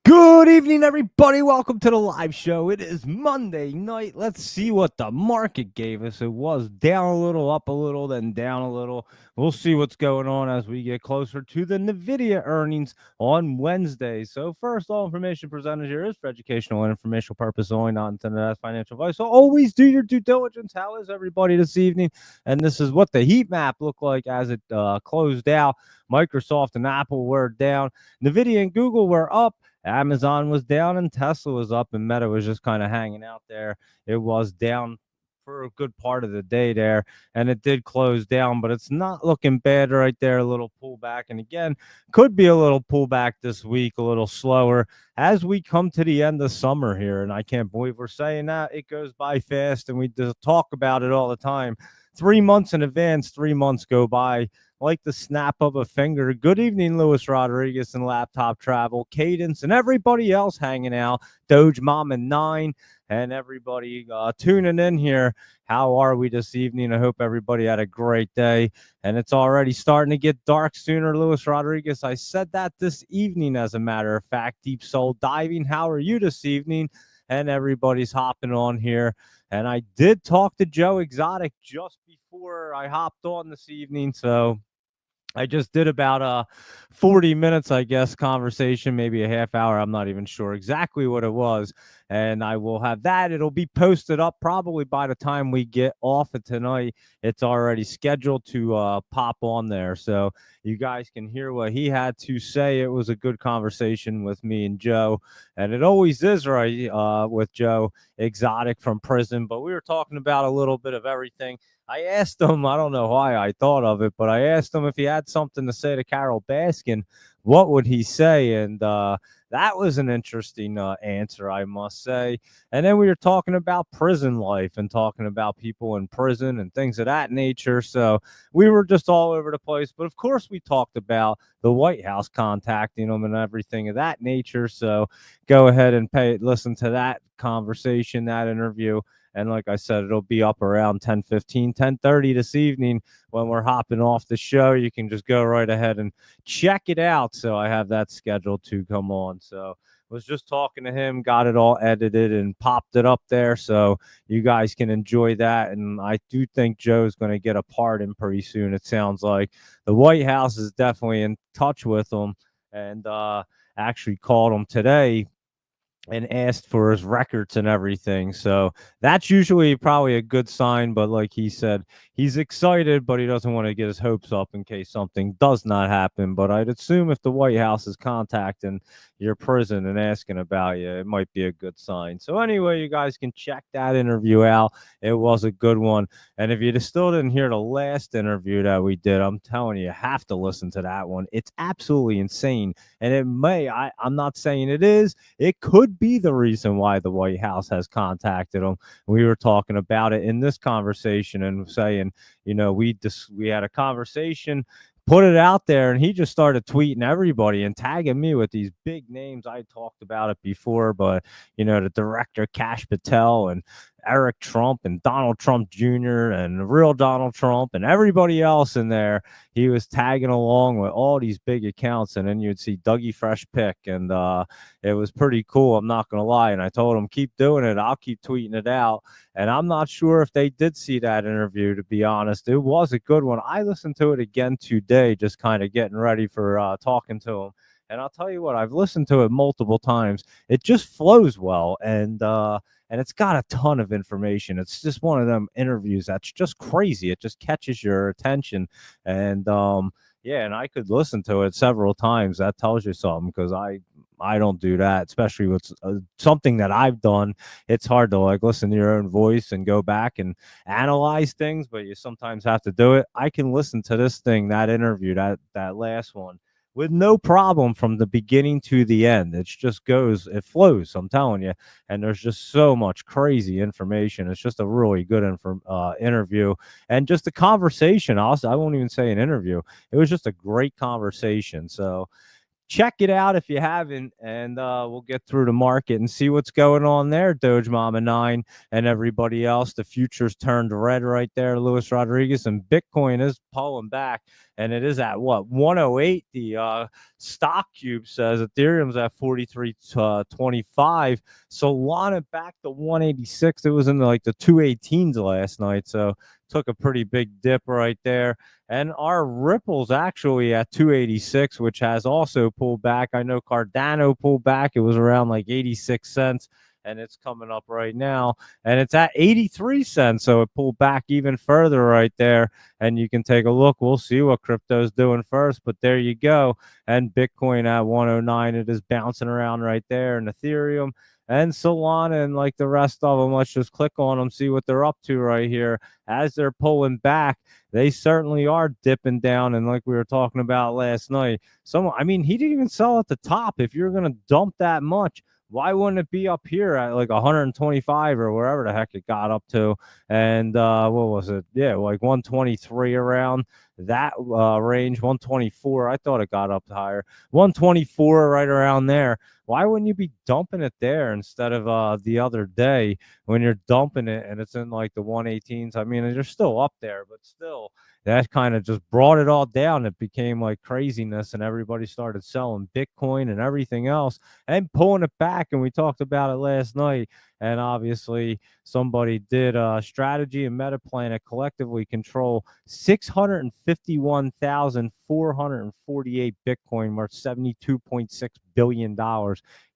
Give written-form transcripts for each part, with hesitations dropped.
Good evening, everybody. Welcome to the live show. It is Monday night. Let's see what the market gave us. It was down a little, up a little, then down a little. We'll see what's going on as we get closer to the NVDA earnings on Wednesday. So, first, all information presented here is for educational and informational purpose only, not intended as financial advice. So, always do your due diligence. How is everybody this evening? And this is what the heat map looked like as it closed out. Microsoft and Apple were down. NVIDIA and Google were up. Amazon was down and Tesla was up, and Meta was just kind of hanging out there. It was down for a good part of the day there, and it did close down, but it's not looking bad right there. A little pullback, and again, could be a little pullback this week, a little slower as we come to the end of summer here. And I can't believe we're saying that. It goes by fast, and we just talk about it all the time. 3 months in advance, 3 months go by like the snap of a finger. Good evening, Luis Rodriguez and Laptop Travel, Cadence, and everybody else hanging out. Doge Mom and 9, and everybody tuning in here. How are we this evening? I hope everybody had a great day. And it's already starting to get dark sooner, Luis Rodriguez. I said that this evening, as a matter of fact. Deep Soul Diving, how are you this evening? And everybody's hopping on here. And I did talk to Joe Exotic just before I hopped on this evening. So I just did about 40 minutes, I guess, conversation, maybe a half hour. I'm not even sure exactly what it was. And I will have that. It'll be posted up probably by the time we get off of tonight. It's already scheduled to pop on there. So you guys can hear what he had to say. It was a good conversation with me and Joe. And it always is, right, with Joe Exotic from prison. But we were talking about a little bit of everything. I asked him, I don't know why I thought of it, but I asked him if he had something to say to Carol Baskin, what would he say? And that was an interesting answer, I must say. And then we were talking about prison life and talking about people in prison and things of that nature. So we were just all over the place. But of course, we talked about the White House contacting them and everything of that nature. So go ahead and listen to that conversation, that interview. And like I said, it'll be up around 10:15, 10:30 this evening when we're hopping off the show. You can just go right ahead and check it out. So I have that scheduled to come on. So was just talking to him, got it all edited and popped it up there. So you guys can enjoy that. And I do think Joe's going to get a pardon pretty soon. It sounds like the White House is definitely in touch with him and actually called him today and asked for his records and everything. So that's usually probably a good sign. But like he said, he's excited, but he doesn't want to get his hopes up in case something does not happen. But I'd assume if the White House is contacting your prison and asking about you, it might be a good sign. So anyway, you guys can check that interview out. It was a good one. And if you still didn't hear the last interview that we did, I'm telling you, you have to listen to that one. It's absolutely insane. And it may, I'm not saying it is, it could be the reason why the White House has contacted him. We were talking about it in this conversation and saying, we had a conversation, put it out there, and he just started tweeting everybody and tagging me with these big names. I talked about it before, but the director Kash Patel and Eric Trump and Donald Trump Jr. and the real Donald Trump and everybody else in there. He was tagging along with all these big accounts, and then you'd see Dougie Fresh Pick, and it was pretty cool. I'm not going to lie. And I told him, keep doing it. I'll keep tweeting it out. And I'm not sure if they did see that interview, to be honest. It was a good one. I listened to it again today, just kind of getting ready for talking to him. And I'll tell you what, I've listened to it multiple times. It just flows well. And it's got a ton of information. It's just one of them interviews that's just crazy. It just catches your attention. And yeah, and I could listen to it several times. That tells you something, because I don't do that, especially with something that I've done. It's hard to like listen to your own voice and go back and analyze things, but you sometimes have to do it. I can listen to this thing, that interview, that last one, with no problem from the beginning to the end. It just goes, it flows, I'm telling you. And there's just so much crazy information. It's just a really good interview, and just a conversation. Also, I won't even say an interview. It was just a great conversation. So check it out if you haven't, and we'll get through the market and see what's going on there, Doge Mama 9 and everybody else. The futures turned red right there, Luis Rodriguez, and Bitcoin is pulling back, and it is at what, 108. The stock cube says Ethereum's at 43.25. Solana back to 186. It was in like the 218s last night, so took a pretty big dip right there. And our Ripple's actually at 286, which has also pulled back. I know Cardano pulled back. It was around like 86 cents, and it's coming up right now, and it's at 83 cents. So it pulled back even further right there. And you can take a look. We'll see what crypto's doing first, but there you go. And Bitcoin at 109. It is bouncing around right there. And Ethereum and Solana and like the rest of them, let's just click on them, see what they're up to right here. As they're pulling back, they certainly are dipping down. And like we were talking about last night, I mean, he didn't even sell at the top. If you're going to dump that much, why wouldn't it be up here at like 125 or wherever the heck it got up to? And what was it? Yeah, like 123 around that range, 124. I thought it got up higher. 124 right around there. Why wouldn't you be dumping it there instead of the other day when you're dumping it and it's in like the 118s? I mean, they're still up there, but still, that kind of just brought it all down. It became like craziness, and everybody started selling Bitcoin and everything else and pulling it back. And we talked about it last night. And obviously, somebody did Strategy and Metaplanet collectively control 651,448 Bitcoin, worth $72.6 billion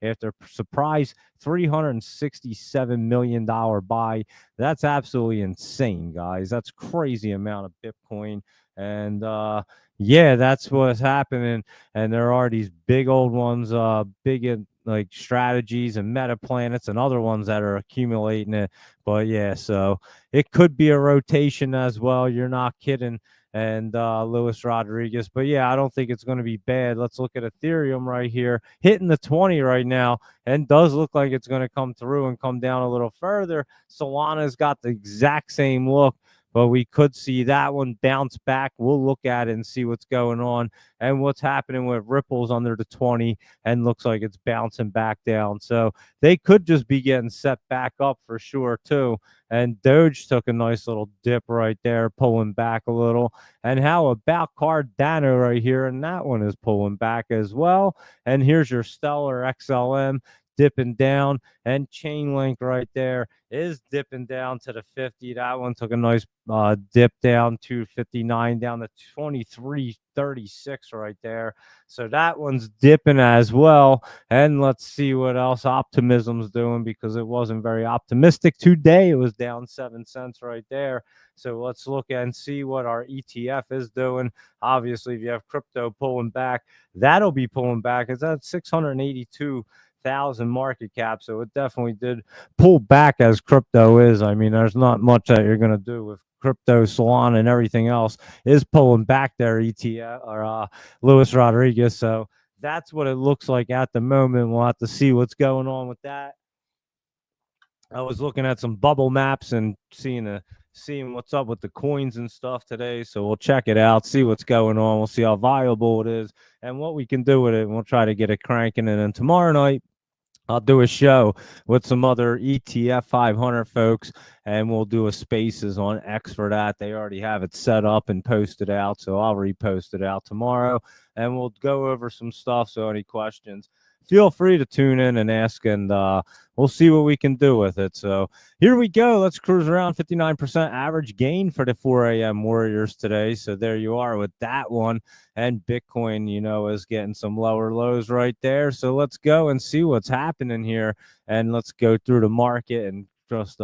after a surprise $367 million buy. That's absolutely insane, guys. That's crazy amount of Bitcoin. And yeah, that's what's happening. And there are these big old ones, big like Strategies and Meta Planets and other ones that are accumulating it. But yeah, so it could be a rotation as well. You're not kidding. And Luis Rodriguez. But yeah, I don't think it's going to be bad. Let's look at Ethereum right here, hitting the 20 right now, and does look like it's going to come through and come down a little further. Solana's got the exact same look, but we could see that one bounce back. We'll look at it and see what's going on and what's happening with Ripple's under the 20, and looks like it's bouncing back down. So they could just be getting set back up for sure too. And Doge took a nice little dip right there, pulling back a little. And how about Cardano right here? And that one is pulling back as well. And here's your Stellar XLM dipping down, and Chainlink right there is dipping down to the 50. That one took a nice dip down to 59, down to 23.36 right there. So that one's dipping as well. And let's see what else Optimism's doing, because it wasn't very optimistic today. It was down 7 cents right there. So let's look and see what our ETF is doing. Obviously, if you have crypto pulling back, that'll be pulling back. It's at 682,000 market cap, so it definitely did pull back as crypto is. I mean, there's not much that you're going to do with crypto. Solana and everything else is pulling back their ETF or Luis Rodriguez. So that's what it looks like at the moment. We'll have to see what's going on with that. I was looking at some bubble maps and seeing what's up with the coins and stuff today. So we'll check it out, see what's going on. We'll see how viable it is and what we can do with it. And we'll try to get it cranking. And then tomorrow night, I'll do a show with some other ETF 500 folks, and we'll do a Spaces on X for that. They already have it set up and posted out, so I'll repost it out tomorrow, and we'll go over some stuff. So any questions, feel free to tune in and ask, and we'll see what we can do with it. So here we go. Let's cruise around. 59% average gain for the 4 a.m. Warriors today. So there you are with that one. And Bitcoin, you know, is getting some lower lows right there. So let's go and see what's happening here. And let's go through the market and just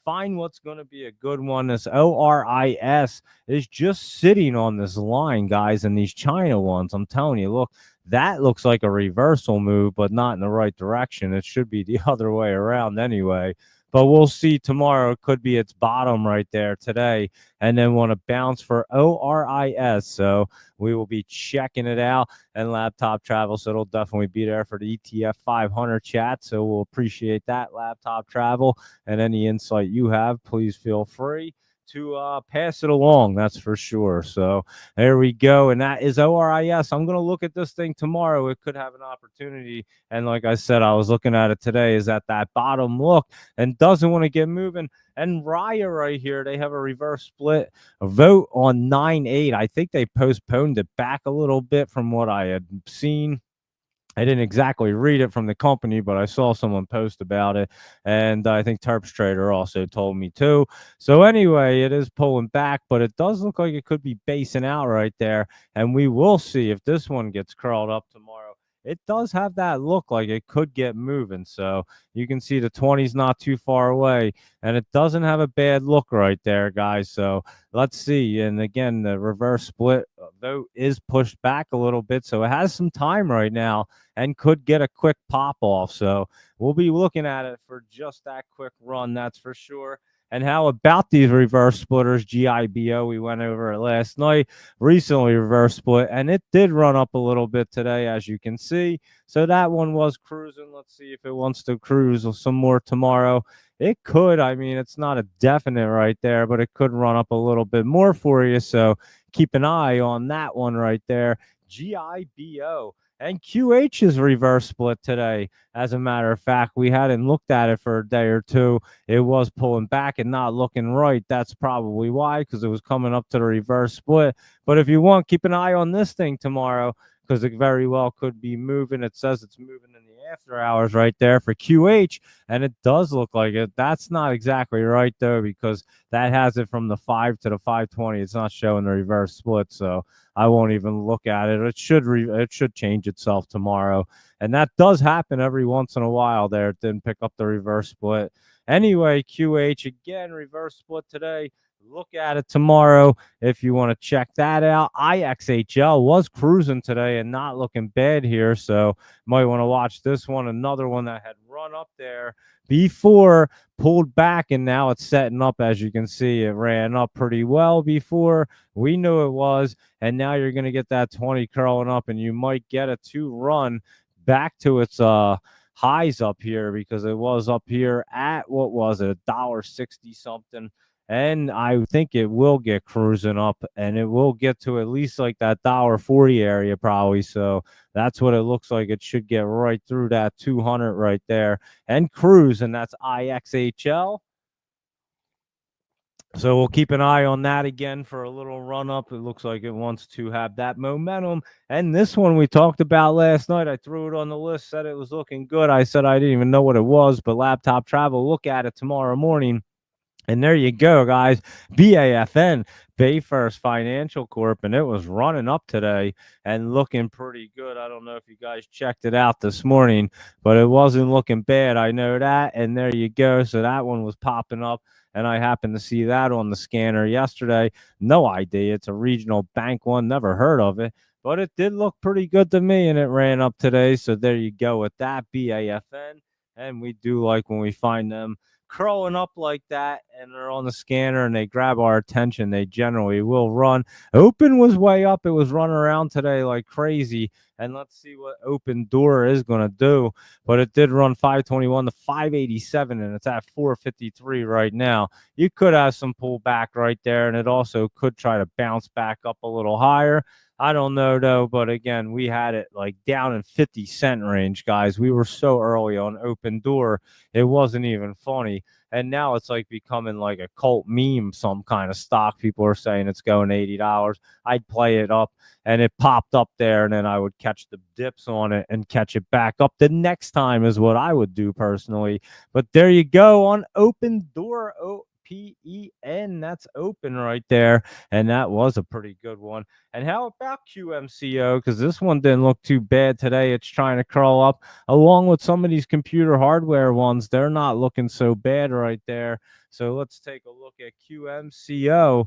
find what's going to be a good one. This ORIS is just sitting on this line, guys, and these China ones. I'm telling you, look, that looks like a reversal move, but not in the right direction. It should be the other way around anyway. But we'll see tomorrow. It could be its bottom right there today, and then want to bounce for ORIS. So we will be checking it out, and Laptop Travel. So it'll definitely be there for the ETF 500 chat. So we'll appreciate that, Laptop Travel. And any insight you have, please feel free to pass it along. That's for sure. So there we go. And that is ORIS. I'm going to look at this thing tomorrow. It could have an opportunity. And like I said, I was looking at it today, is at that bottom look and doesn't want to get moving. And Raya right here, they have a reverse split, a vote on 9-8. I think they postponed it back a little bit from what I had seen. I didn't exactly read it from the company, but I saw someone post about it. And I think Terps Trader also told me too. So anyway, it is pulling back, but it does look like it could be basing out right there. And we will see if this one gets curled up tomorrow. It does have that look like it could get moving. So you can see the 20's not too far away. And it doesn't have a bad look right there, guys. So let's see. And again, the reverse split vote is pushed back a little bit. So it has some time right now and could get a quick pop off. So we'll be looking at it for just that quick run, that's for sure. And how about these reverse splitters, GIBO? We went over it last night, recently reverse split, and it did run up a little bit today, as you can see. So that one was cruising. Let's see if it wants to cruise some more tomorrow. It could. I mean, it's not a definite right there, but it could run up a little bit more for you. So keep an eye on that one right there. GIBO. And QH is reverse split today. As a matter of fact, we hadn't looked at it for a day or two. It was pulling back and not looking right. That's probably why, because it was coming up to the reverse split. But if you want, keep an eye on this thing tomorrow, because it very well could be moving. It says it's moving in the after hours right there for QH, and it does look like it. That's not exactly right, though, because that has it from the 5 to the 520. It's not showing the reverse split, so I won't even look at it. It should change itself tomorrow. And that does happen every once in a while there. It didn't pick up the reverse split. Anyway, QH again, reverse split today. Look at it tomorrow if you want to check that out. IXHL was cruising today and not looking bad here. So might want to watch this one. Another one that had run up there before, pulled back, and now it's setting up. As you can see, it ran up pretty well before. We knew it was. And now you're going to get that 20 curling up, and you might get a 2 run back to its highs up here, because it was up here at, what was it, $1.60 something. And I think it will get cruising up, and it will get to at least like that $1.40 area probably. So that's what it looks like. It should get right through that 200 right there and cruise, and that's IXHL. So we'll keep an eye on that again for a little run up. It looks like it wants to have that momentum. And this one we talked about last night. I threw it on the list, said it was looking good. I said I didn't even know what it was, but Laptop Travel, look at it tomorrow morning. And there you go, guys. BAFN, Bayfirst Financial Corp, and it was running up today and looking pretty good. I don't know if you guys checked it out this morning, but it wasn't looking bad. I know that. And there you go. So that one was popping up, and I happened to see that on the scanner yesterday. No idea. It's a regional bank one. Never heard of it, but it did look pretty good to me, and it ran up today. So there you go with that, BAFN. And we do like when we find them curling up like that and they're on the scanner and they grab our attention. They generally will run. Open was way up. It was running around today like crazy. And let's see what Open Door is going to do. But it did run 521 to 587, and it's at 453 right now. You could have some pullback right there, and it also could try to bounce back up a little higher. I don't know, though, but again, we had it like down in 50-cent range, guys. We were so early on Open Door, it wasn't even funny. And now it's like becoming like a cult meme, some kind of stock. People are saying it's going $80. I'd play it up, and it popped up there, and then I would catch the dips on it and catch it back up the next time is what I would do personally. But there you go on Open Door, OPEN. That's open right there, and that was a pretty good one. And how about QMCO? Because this one didn't look too bad today. It's trying to crawl up along with some of these computer hardware ones. They're not looking so bad right there. So let's take a look at QMCO.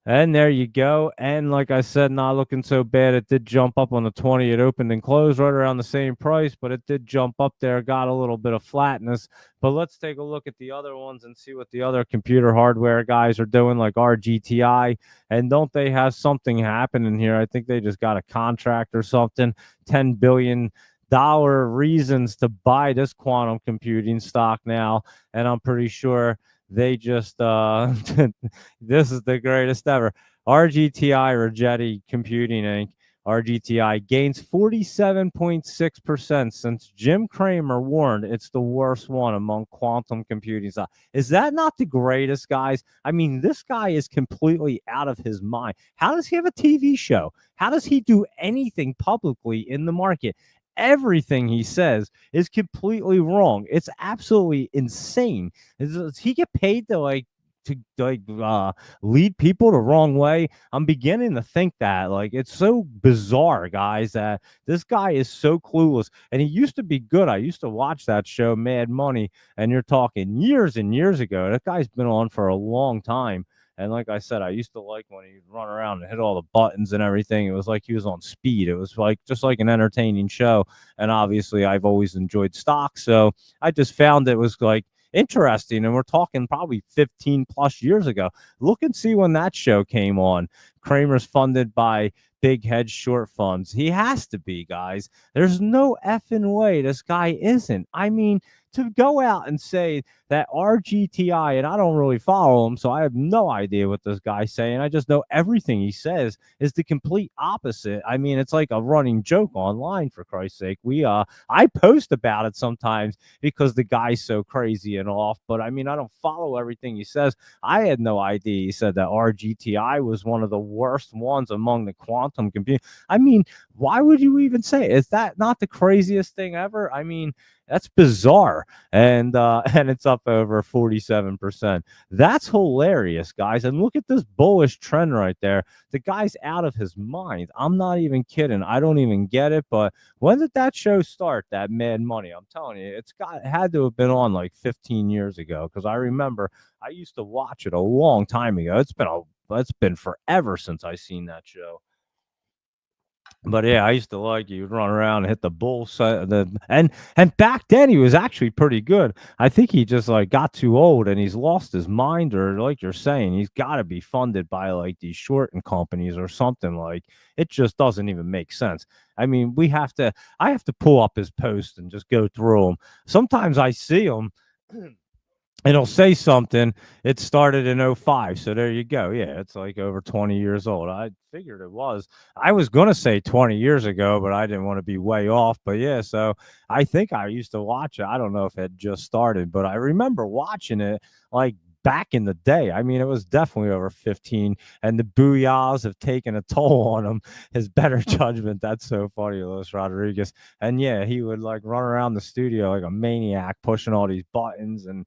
And there you go. And like I said, not looking so bad. It did jump up on the 20. It opened and closed right around the same price, but it did jump up there, got a little bit of flatness. But let's take a look at the other ones and see what the other computer hardware guys are doing, like RGTI. And don't they have something happening here? I think they just got a contract or something. $10 billion reasons to buy this quantum computing stock now. And I'm pretty sure they just this is the greatest ever. RGTI Rigetti Computing Inc. RGTI gains 47.6% since Jim Cramer warned it's the worst one among quantum computing stocks. Is that not the greatest, guys? I mean, this guy is completely out of his mind. How does he have a TV show? How does he do anything publicly in the market? Everything he says is completely wrong. It's absolutely insane. Does he get paid to lead people the wrong way? I'm beginning to think that it's so bizarre, guys, that this guy is so clueless. And he used to be good. I used to watch that show, Mad Money, and you're talking years and years ago. That guy's been on for a long time. And like I said, I used to like when he'd run around and hit all the buttons and everything. It was like he was on speed. It was like just like an entertaining show. And obviously, I've always enjoyed stocks, so I just found it was like interesting. And we're talking probably 15 plus years ago. Look and see when that show came on. Kramer's funded by big hedge short funds. He has to be, guys. There's no effing way this guy isn't. I mean, to go out and say that RGTI, and I don't really follow him, so I have no idea what this guy's saying. I just know everything he says is the complete opposite. I mean, it's like a running joke online, for Christ's sake. I post about it sometimes because the guy's so crazy and off, but I mean, I don't follow everything he says. I had no idea he said that RGTI was one of the worst ones among the quantum computing. I mean, why would you even say it? Is that not the craziest thing ever? I mean, that's bizarre. And and it's up over 47%. That's hilarious, guys. And look at this bullish trend right there. The guy's out of his mind. I'm not even kidding. I don't even get it. But when did that show start? That Mad Money? I'm telling you, it had to have been on like 15 years ago, because I remember I used to watch it a long time ago. It's been forever since I seen that show. But yeah, I used to like he would run around and hit the bull and back then he was actually pretty good. I think he just like got too old and he's lost his mind, or like you're saying, he's got to be funded by like these shorting companies or something. Like, it just doesn't even make sense. I mean, I have to pull up his post and just go through them. Sometimes I see them and it'll say something. It started in '05, so there you go. Yeah, it's like over 20 years old. I figured it was. I was going to say 20 years ago, but I didn't want to be way off. But yeah, so I think I used to watch it. I don't know if it just started, but I remember watching it like back in the day. I mean, it was definitely over 15, and the booyahs have taken a toll on him. His better judgment. That's so funny, Luis Rodriguez. And yeah, he would like run around the studio like a maniac, pushing all these buttons, and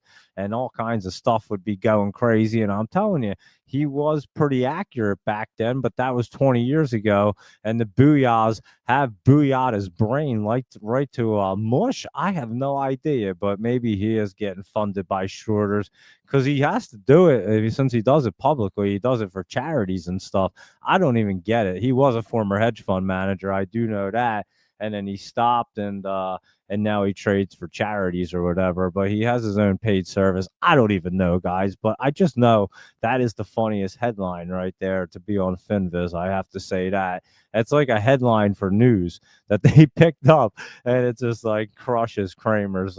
all kinds of stuff would be going crazy. And I'm telling you, he was pretty accurate back then, but that was 20 years ago. And the booyahs have booyah'd his brain like right to mush. I have no idea, but maybe he is getting funded by shorters, because he has to do it. Since he does it publicly, he does it for charities and stuff. I don't even get it. He was a former hedge fund manager. I do know that. And then he stopped, and now he trades for charities or whatever, but he has his own paid service. I don't even know, guys, but I just know that is the funniest headline right there to be on FinViz. I have to say that. It's like a headline for news that they picked up, and it just like crushes Kramer's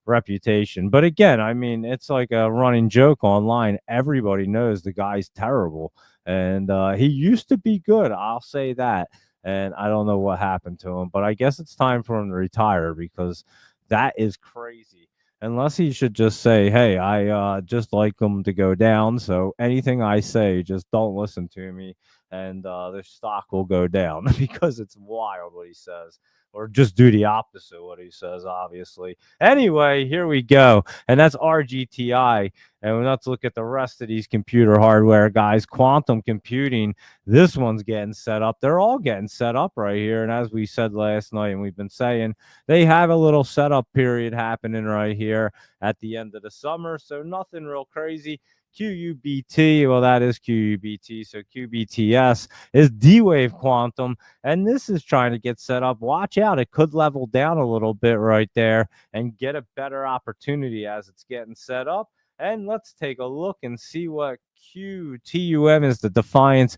reputation. But again, I mean, it's like a running joke online. Everybody knows the guy's terrible, and he used to be good. I'll say that. And I don't know what happened to him, but I guess it's time for him to retire, because that is crazy. Unless he should just say, "Hey, I just like him to go down, so anything I say, just don't listen to me, and the stock will go down," because it's wild what he says. Or just do the opposite of what he says, obviously. Anyway, here we go. And that's RGTI. And let's look at the rest of these computer hardware, guys. Quantum computing, this one's getting set up. They're all getting set up right here. And as we said last night, and we've been saying, they have a little setup period happening right here at the end of the summer. So nothing real crazy. QUBT, well, that is QUBT. So QBTS is D-Wave Quantum, and this is trying to get set up. Watch out. It could level down a little bit right there and get a better opportunity as it's getting set up. And let's take a look and see what QTUM is, the Defiance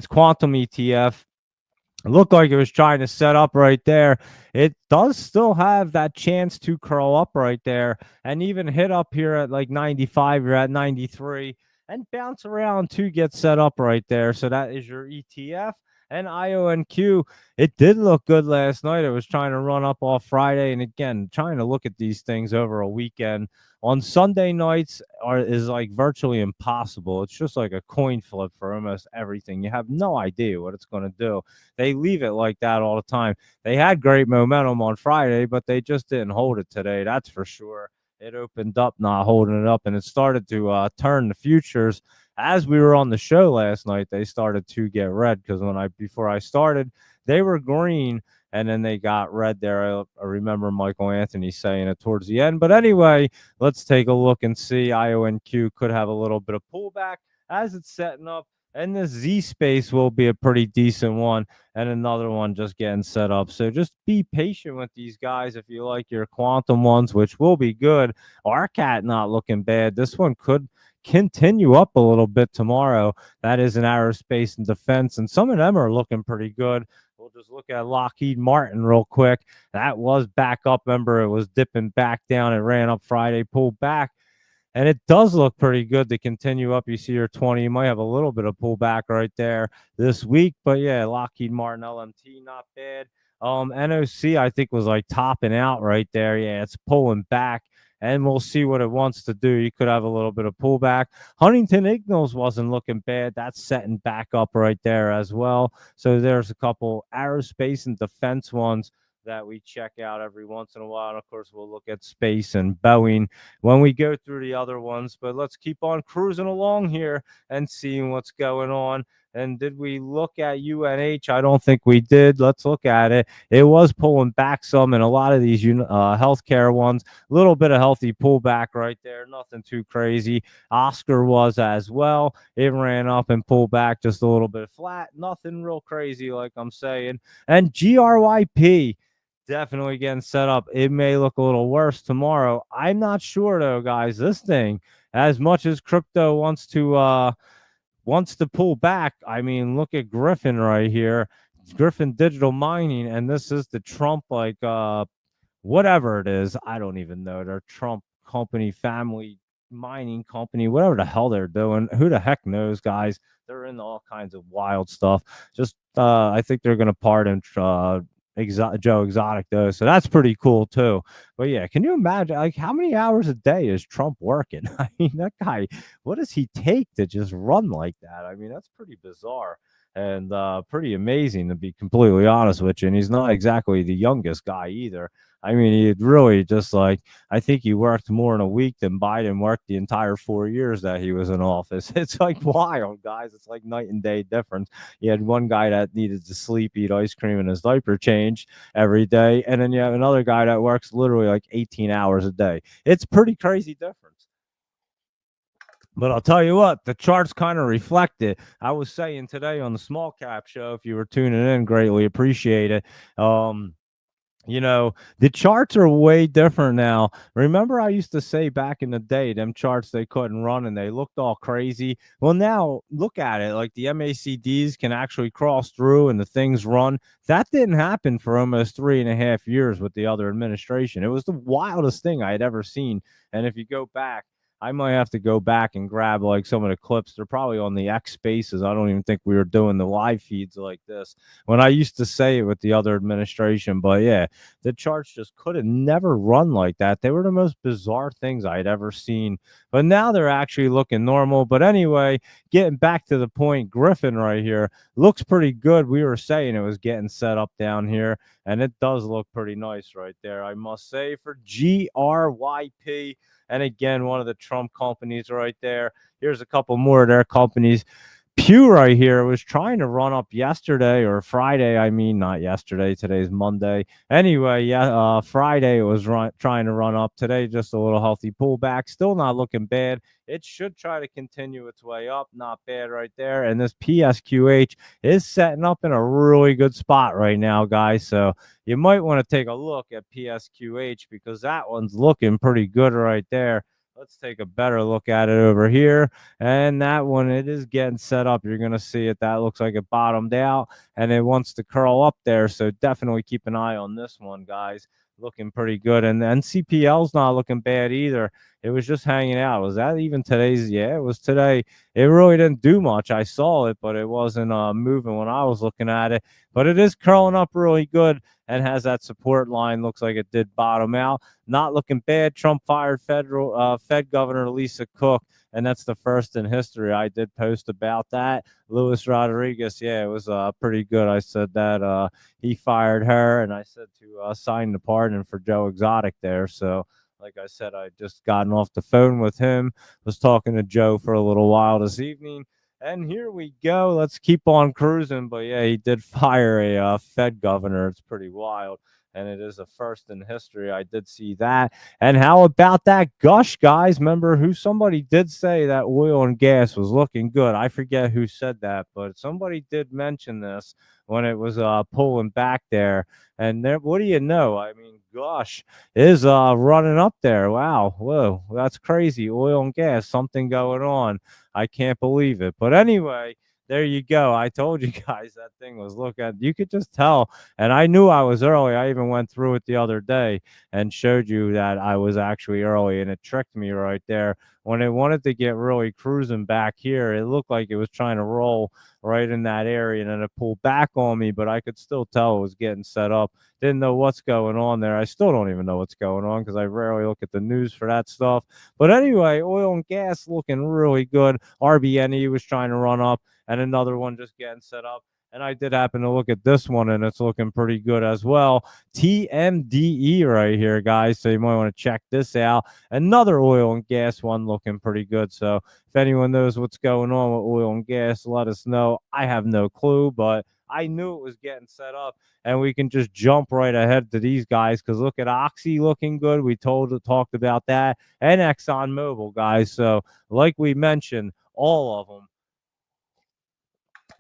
Quantum ETF. It looked like it was trying to set up right there. It does still have that chance to curl up right there and even hit up here at like 95. You're at 93 and bounce around to get set up right there. So that is your ETF and IONQ. It did look good last night. It was trying to run up off Friday. And again, trying to look at these things over a weekend on Sunday nights is like virtually impossible. It's just like a coin flip for almost everything. You have no idea what it's going to do. They leave it like that all the time. They had great momentum on Friday, but they just didn't hold it today. That's for sure. It opened up not holding it up, and it started to turn the futures. As we were on the show last night, they started to get red because before I started, they were green, and then they got red there. I remember Michael Anthony saying it towards the end. But anyway, let's take a look and see. IONQ could have a little bit of pullback as it's setting up. And the Z space will be a pretty decent one, and another one just getting set up. So just be patient with these guys if you like your quantum ones, which will be good. RCAT not looking bad. This one could continue up a little bit tomorrow. That is an aerospace and defense, and some of them are looking pretty good. We'll just look at Lockheed Martin real quick. That was back up. Remember, it was dipping back down. It ran up Friday, pulled back. And it does look pretty good to continue up. You see your 20. You might have a little bit of pullback right there this week. But yeah, Lockheed Martin LMT, not bad. NOC, I think, was like topping out right there. Yeah, it's pulling back. And we'll see what it wants to do. You could have a little bit of pullback. Huntington Ingalls wasn't looking bad. That's setting back up right there as well. So there's a couple aerospace and defense ones that we check out every once in a while. And of course, we'll look at space and Boeing when we go through the other ones. But let's keep on cruising along here and seeing what's going on. And did we look at UNH? I don't think we did. Let's look at it. It was pulling back some in a lot of these healthcare ones. A little bit of healthy pullback right there. Nothing too crazy. Oscar was as well. It ran up and pulled back just a little bit flat. Nothing real crazy, like I'm saying. And GRYP definitely getting set up. It may look a little worse tomorrow. I'm not sure though, guys. This thing, as much as crypto wants to pull back, I mean, look at Griffin right here. Griffin Digital Mining, and this is the Trump whatever it is. I don't even know. Their Trump company, family mining company, whatever the hell they're doing. Who the heck knows, guys? They're in all kinds of wild stuff. Just I think they're gonna pardon Joe Exotic though, so that's pretty cool too. But yeah, can you imagine like how many hours a day is Trump working? I mean, that guy, what does he take to just run like that? I mean, that's pretty bizarre and pretty amazing to be completely honest with you. And he's not exactly the youngest guy either. I mean, he really just like I think he worked more in a week than Biden worked the entire 4 years that he was in office. It's like wild, guys. It's like night and day difference. You had one guy that needed to sleep, eat ice cream, and his diaper changed every day. And then you have another guy that works literally like 18 hours a day. It's pretty crazy difference. But I'll tell you what, the charts kind of reflect it. I was saying today on the small cap show, if you were tuning in, greatly appreciate it. The charts are way different now. Remember, I used to say back in the day, them charts they couldn't run and they looked all crazy. Well, now look at it. Like the MACDs can actually cross through and the things run. That didn't happen for almost 3.5 years with the other administration. It was the wildest thing I had ever seen. And if you go back, I might have to go back and grab like some of the clips. They're probably on the X Spaces. I don't even think we were doing the live feeds like this when I used to say it with the other administration. But yeah, the charts just could have never run like that. They were the most bizarre things I had ever seen. But now they're actually looking normal. But anyway, getting back to the point, Griffin right here looks pretty good. We were saying it was getting set up down here, and it does look pretty nice right there, I must say, for GRYP. And again, one of the Trump companies right there. Here's a couple more of their companies. Pew right here was trying to run up yesterday or Friday. I mean, not yesterday. Today's Monday. Anyway, yeah, Friday it was trying to run up. Today, just a little healthy pullback. Still not looking bad. It should try to continue its way up. Not bad right there. And this PSQH is setting up in a really good spot right now, guys. So you might want to take a look at PSQH because that one's looking pretty good right there. Let's take a better look at it over here. And that one, it is getting set up. You're going to see it. That looks like it bottomed out and it wants to curl up there. So definitely keep an eye on this one, guys. Looking pretty good. And the NCPL's not looking bad either. It was just hanging out. Was that even today's? Yeah, it was today. It really didn't do much. I saw it, but it wasn't moving when I was looking at it. But it is curling up really good and has that support line. Looks like it did bottom out. Not looking bad. Trump fired Fed Governor Lisa Cook, and that's the first in history. I did post about that. Luis Rodriguez, yeah, it was pretty good. I said that he fired her, and I said to sign the pardon for Joe Exotic there. So, like I said, I just gotten off the phone with him. Was talking to Joe for a little while this evening. And here we go. Let's keep on cruising. But yeah, he did fire a Fed governor. It's pretty wild. And it is a first in history. I did see that. And how about that gush, guys? Remember who somebody did say that oil and gas was looking good. I forget who said that, but somebody did mention this when it was pulling back there. And there, what do you know? I mean, gosh, is running up there. Wow. Whoa, that's crazy. Oil and gas, something going on. I can't believe it. But anyway, there you go. I told you guys that thing was looking. You could just tell. And I knew I was early. I even went through it the other day and showed you that I was actually early, and it tricked me right there. When it wanted to get really cruising back here, it looked like it was trying to roll right in that area, and then it pulled back on me, but I could still tell it was getting set up. Didn't know what's going on there. I still don't even know what's going on because I rarely look at the news for that stuff. But anyway, oil and gas looking really good. RBNE was trying to run up, and another one just getting set up. And I did happen to look at this one, and it's looking pretty good as well. TMDE right here, guys. So you might want to check this out. Another oil and gas one looking pretty good. So if anyone knows what's going on with oil and gas, let us know. I have no clue, but I knew it was getting set up, and we can just jump right ahead to these guys because look at Oxy looking good. We talked about that, and ExxonMobil, guys. So like we mentioned, all of them.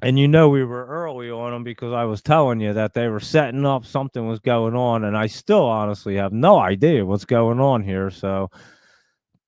And you know we were early on them because I was telling you that they were setting up, something was going on, and I still honestly have no idea what's going on here. So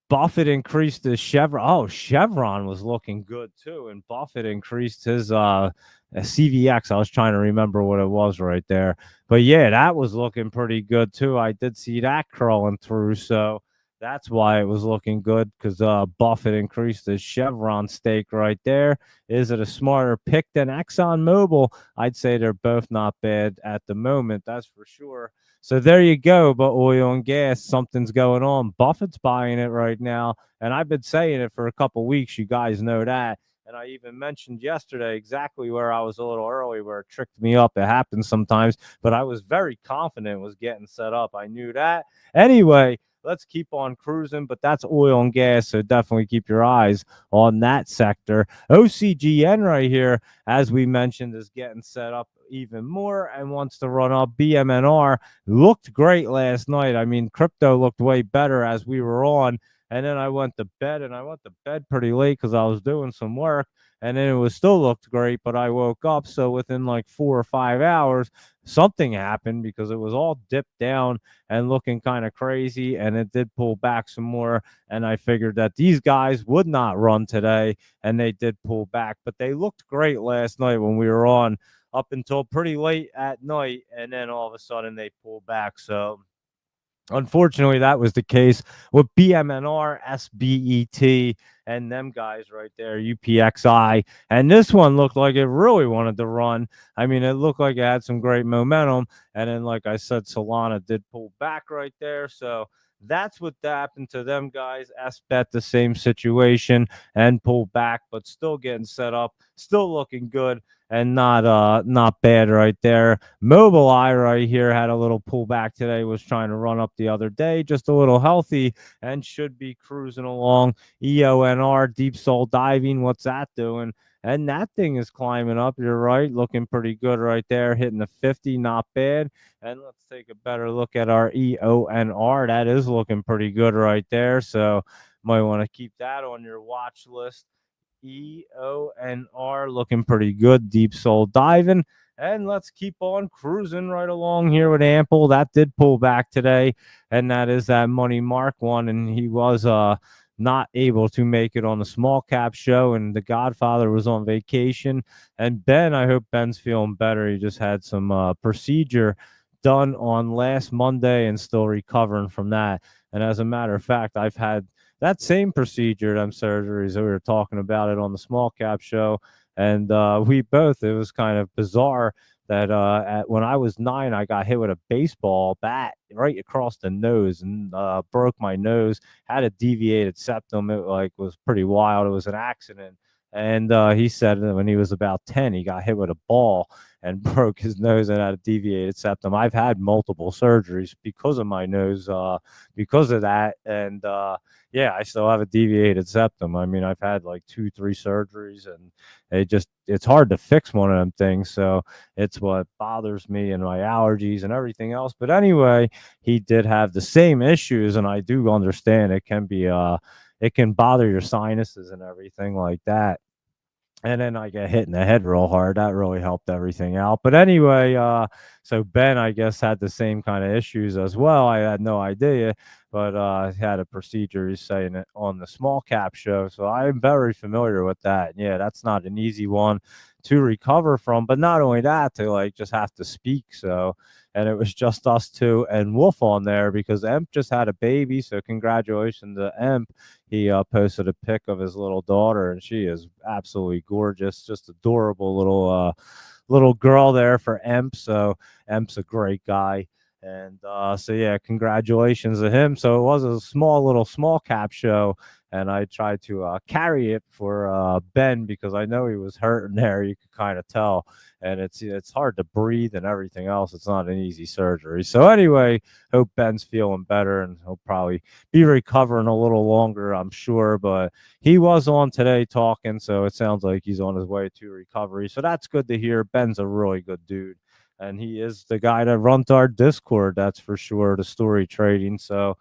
Buffett increased his Chevron. Oh, Chevron was looking good too, and Buffett increased his CVX. I was trying to remember what it was right there, but yeah, that was looking pretty good too. I did see that crawling through, so that's why it was looking good because Buffett increased his Chevron stake right there. Is it a smarter pick than ExxonMobil? I'd say they're both not bad at the moment. That's for sure. So there you go. But oil and gas, something's going on. Buffett's buying it right now. And I've been saying it for a couple weeks. You guys know that. And I even mentioned yesterday exactly where I was a little early, where it tricked me up. It happens sometimes, but I was very confident it was getting set up. I knew that. Anyway, let's keep on cruising, but that's oil and gas. So definitely keep your eyes on that sector. OCGN right here, as we mentioned, is getting set up even more and wants to run up. BMNR looked great last night. I mean, crypto looked way better as we were on. And then I went to bed, and I went to bed pretty late because I was doing some work. And then it was still looked great, but I woke up. So within like 4 or 5 hours, something happened because it was all dipped down and looking kind of crazy. And it did pull back some more. And I figured that these guys would not run today, and they did pull back. But they looked great last night when we were on up until pretty late at night, and then all of a sudden they pull back. So unfortunately, that was the case with BMNR, SBET, and them guys right there, UPXI. And this one looked like it really wanted to run. I mean, it looked like it had some great momentum. And then, like I said, Solana did pull back right there. So that's what happened to them guys. SBET, the same situation, and pull back, but still getting set up, still looking good, and not bad right there. Mobileye right here had a little pullback today, was trying to run up the other day, just a little healthy, and should be cruising along. EONR, Deep Soul Diving, what's that doing? And that thing is climbing up. You're right, looking pretty good right there, hitting the 50, not bad. And let's take a better look at our EONR. That is looking pretty good right there. So might want to keep that on your watch list. EONR looking pretty good. Deep Soul Diving. And let's keep on cruising right along here with Ample. That did pull back today, and that is that Money Mark one. And he was not able to make it on the small cap show, and the Godfather was on vacation. And Ben, I hope Ben's feeling better. He just had some procedure done on last Monday and still recovering from that. And as a matter of fact, I've had that same procedure, them surgeries. We were talking about it on the small cap show, and we both. It was kind of bizarre that when I was 9, I got hit with a baseball bat right across the nose and broke my nose. Had a deviated septum. It like was pretty wild. It was an accident. And he said that when he was about 10, he got hit with a ball and broke his nose and had a deviated septum. I've had multiple surgeries because of my nose, because of that. And yeah, I still have a deviated septum. I mean, I've had like 2, 3 surgeries, and it's hard to fix one of them things. So it's what bothers me and my allergies and everything else. But anyway, he did have the same issues, and I do understand it can be it can bother your sinuses and everything like that. And then I get hit in the head real hard. That really helped everything out. But anyway, so Ben, I guess, had the same kind of issues as well. I had no idea, but he had a procedure. He's saying it on the small cap show, so I'm very familiar with that. Yeah, that's not an easy one to recover from. But not only that, to like just have to speak. So, and it was just us two and Wolf on there because Emp just had a baby. So congratulations to Emp. He posted a pic of his little daughter, and she is absolutely gorgeous, just adorable little girl there for Emp. So Emp's a great guy. And so yeah, congratulations to him. So it was a small cap show, and I tried to carry it for Ben because I know he was hurting there. You could kind of tell, and it's hard to breathe and everything else. It's not an easy surgery. So anyway, hope Ben's feeling better, and he'll probably be recovering a little longer, I'm sure. But he was on today talking, so it sounds like he's on his way to recovery. So that's good to hear. Ben's a really good dude, and he is the guy that runs our Discord. That's for sure. The story trading. So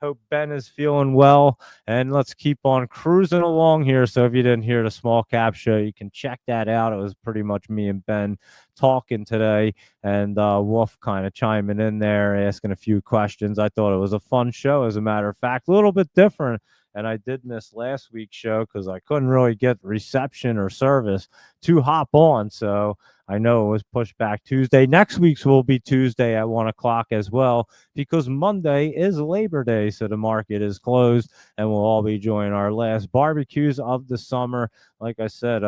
hope Ben is feeling well, and let's keep on cruising along here. So if you didn't hear the small cap show, you can check that out. It was pretty much me and Ben talking today, and Wolf kind of chiming in there, asking a few questions. I thought it was a fun show, as a matter of fact, a little bit different. And I did miss last week's show because I couldn't really get reception or service to hop on. So I know it was pushed back Tuesday. Next week's will be Tuesday at 1 o'clock as well, because Monday is Labor Day. So the market is closed, and we'll all be enjoying our last barbecues of the summer. Like I said,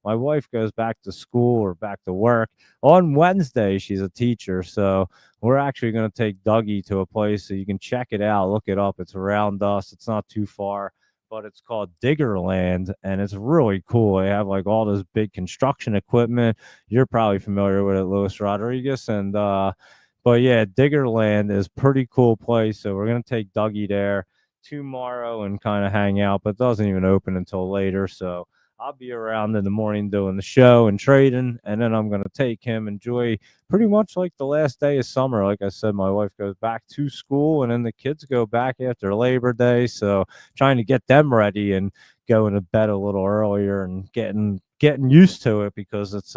my wife goes back to school or back to work on Wednesday. She's a teacher. So we're actually going to take Dougie to a place so you can check it out. Look it up. It's around us. It's not too far, but it's called Diggerland, and it's really cool. They have like all this big construction equipment. You're probably familiar with it, Luis Rodriguez. And but yeah, Diggerland is pretty cool place. So we're gonna take Dougie there tomorrow and kind of hang out, but it doesn't even open until later. So I'll be around in the morning doing the show and trading, and then I'm gonna take him, enjoy pretty much like the last day of summer. Like I said, my wife goes back to school, and then the kids go back after Labor Day. So trying to get them ready and going to bed a little earlier and getting used to it, because it's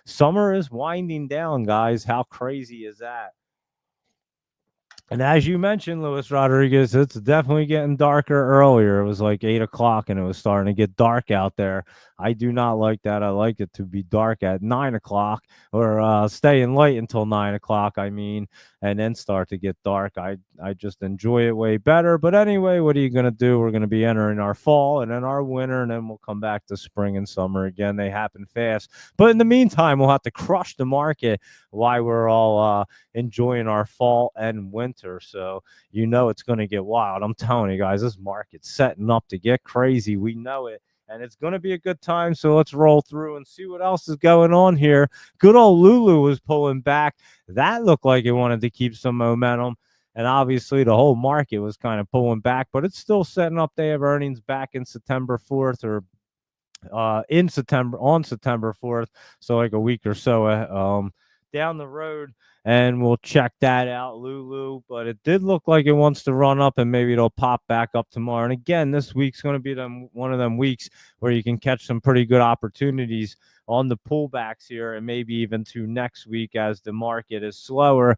summer is winding down, guys. How crazy is that? And as you mentioned, Luis Rodriguez, it's definitely getting darker earlier. It was like 8 o'clock and it was starting to get dark out there. I do not like that. I like it to be dark at 9 o'clock, or staying late until 9 o'clock, I mean, and then start to get dark. I just enjoy it way better. But anyway, what are you going to do? We're going to be entering our fall and then our winter, and then we'll come back to spring and summer again. They happen fast. But in the meantime, we'll have to crush the market while we're all enjoying our fall and winter. So you know it's going to get wild. I'm telling you guys, this market's setting up to get crazy. We know it. And it's going to be a good time. So let's roll through and see what else is going on here. Good old Lulu was pulling back. That looked like it wanted to keep some momentum. And obviously the whole market was kind of pulling back, but it's still setting up. They have earnings back in September 4th, or on September 4th. So like a week or so down the road. and we'll check that out, Lulu. But it did look like it wants to run up, and maybe it'll pop back up tomorrow. And again, this week's going to be one of them weeks where you can catch some pretty good opportunities on the pullbacks here, and maybe even to next week as the market is slower.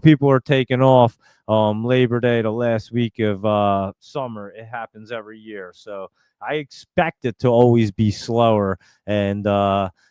People are taking off Labor Day, the last week of summer. It happens every year, so I expect it to always be slower, and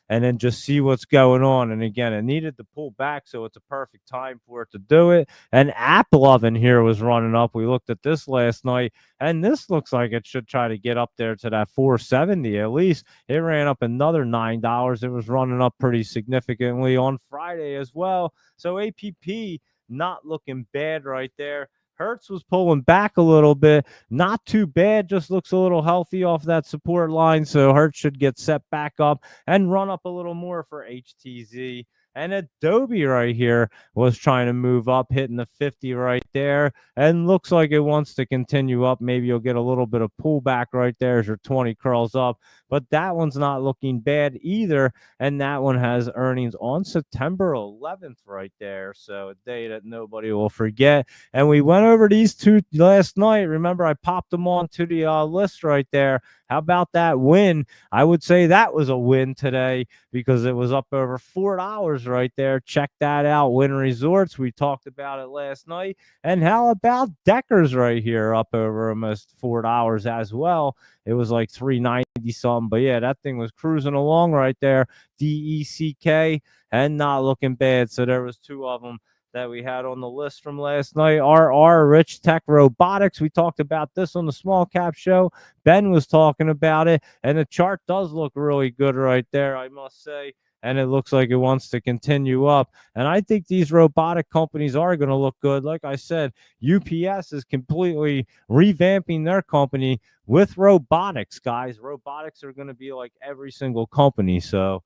then just see what's going on. And again, it needed to pull back, so it's a perfect time for it to do it. And Apple Oven here was running up. We looked at this last night, and this looks like it should try to get up there to that 470 at least. It ran up another $9. It was running up pretty significantly on Friday as well. So APP not looking bad right there. Hertz was pulling back a little bit. Not too bad. Just looks a little healthy off that support line. So Hertz should get set back up and run up a little more for HTZ. And Adobe right here was trying to move up, hitting the 50 right there, and looks like it wants to continue up. Maybe you'll get a little bit of pullback right there as your 20 curls up, but that one's not looking bad either. And that one has earnings on September 11th right there, so a day that nobody will forget. And we went over these two last night. Remember, I popped them onto the list right there. How about that win? I would say that was a win today because it was up over $4 right there. Check that out. Wynn Resorts, we talked about it last night. And how about Deckers right here, up over almost $4 as well. It was like $3.90 something, but yeah, that thing was cruising along right there. DECK, and not looking bad. So there was two of them that we had on the list from last night. RR, Rich Tech Robotics. We talked about this on the small cap show. Ben was talking about it, and the chart does look really good right there, I must say. And it looks like it wants to continue up. And I think these robotic companies are going to look good. Like I said, UPS is completely revamping their company with robotics, guys. Robotics are going to be like every single company. So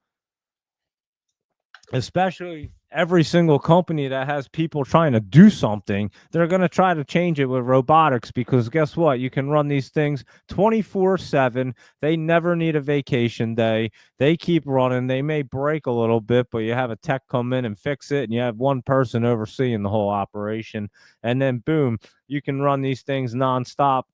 especially every single company that has people trying to do something, they're going to try to change it with robotics, because guess what? You can run these things 24/7. They never need a vacation day. They keep running. They may break a little bit, but you have a tech come in and fix it, and you have one person overseeing the whole operation. And then boom, you can run these things nonstop.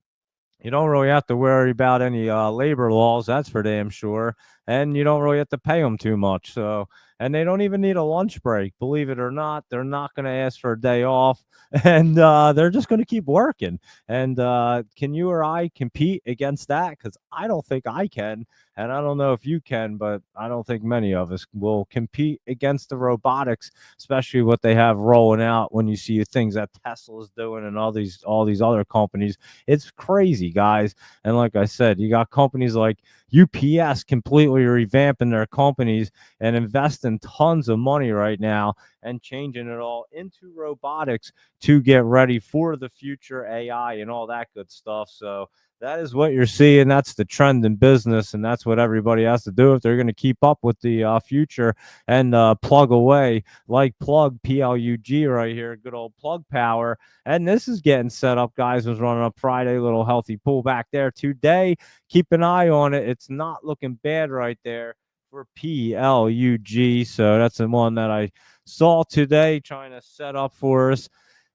You don't really have to worry about any labor laws, that's for damn sure. And you don't really have to pay them too much. So, and they don't even need a lunch break, believe it or not. They're not going to ask for a day off, and they're just going to keep working. And can you or I compete against that? Because I don't think I can. And I don't know if you can, but I don't think many of us will compete against the robotics, especially what they have rolling out. When you see things that Tesla's doing and all these other companies, it's crazy, guys. And like I said, you got companies like UPS completely revamping their companies and investing tons of money right now and changing it all into robotics to get ready for the future AI and all that good stuff. So that is what you're seeing. That's the trend in business, and that's what everybody has to do if they're going to keep up with the future and plug away like PLUG right here, good old plug power. And this is getting set up, guys. Was running up Friday, little healthy pullback there today. Keep an eye on it. It's not looking bad right there for PLUG. So that's the one that I saw today, trying to set up for us.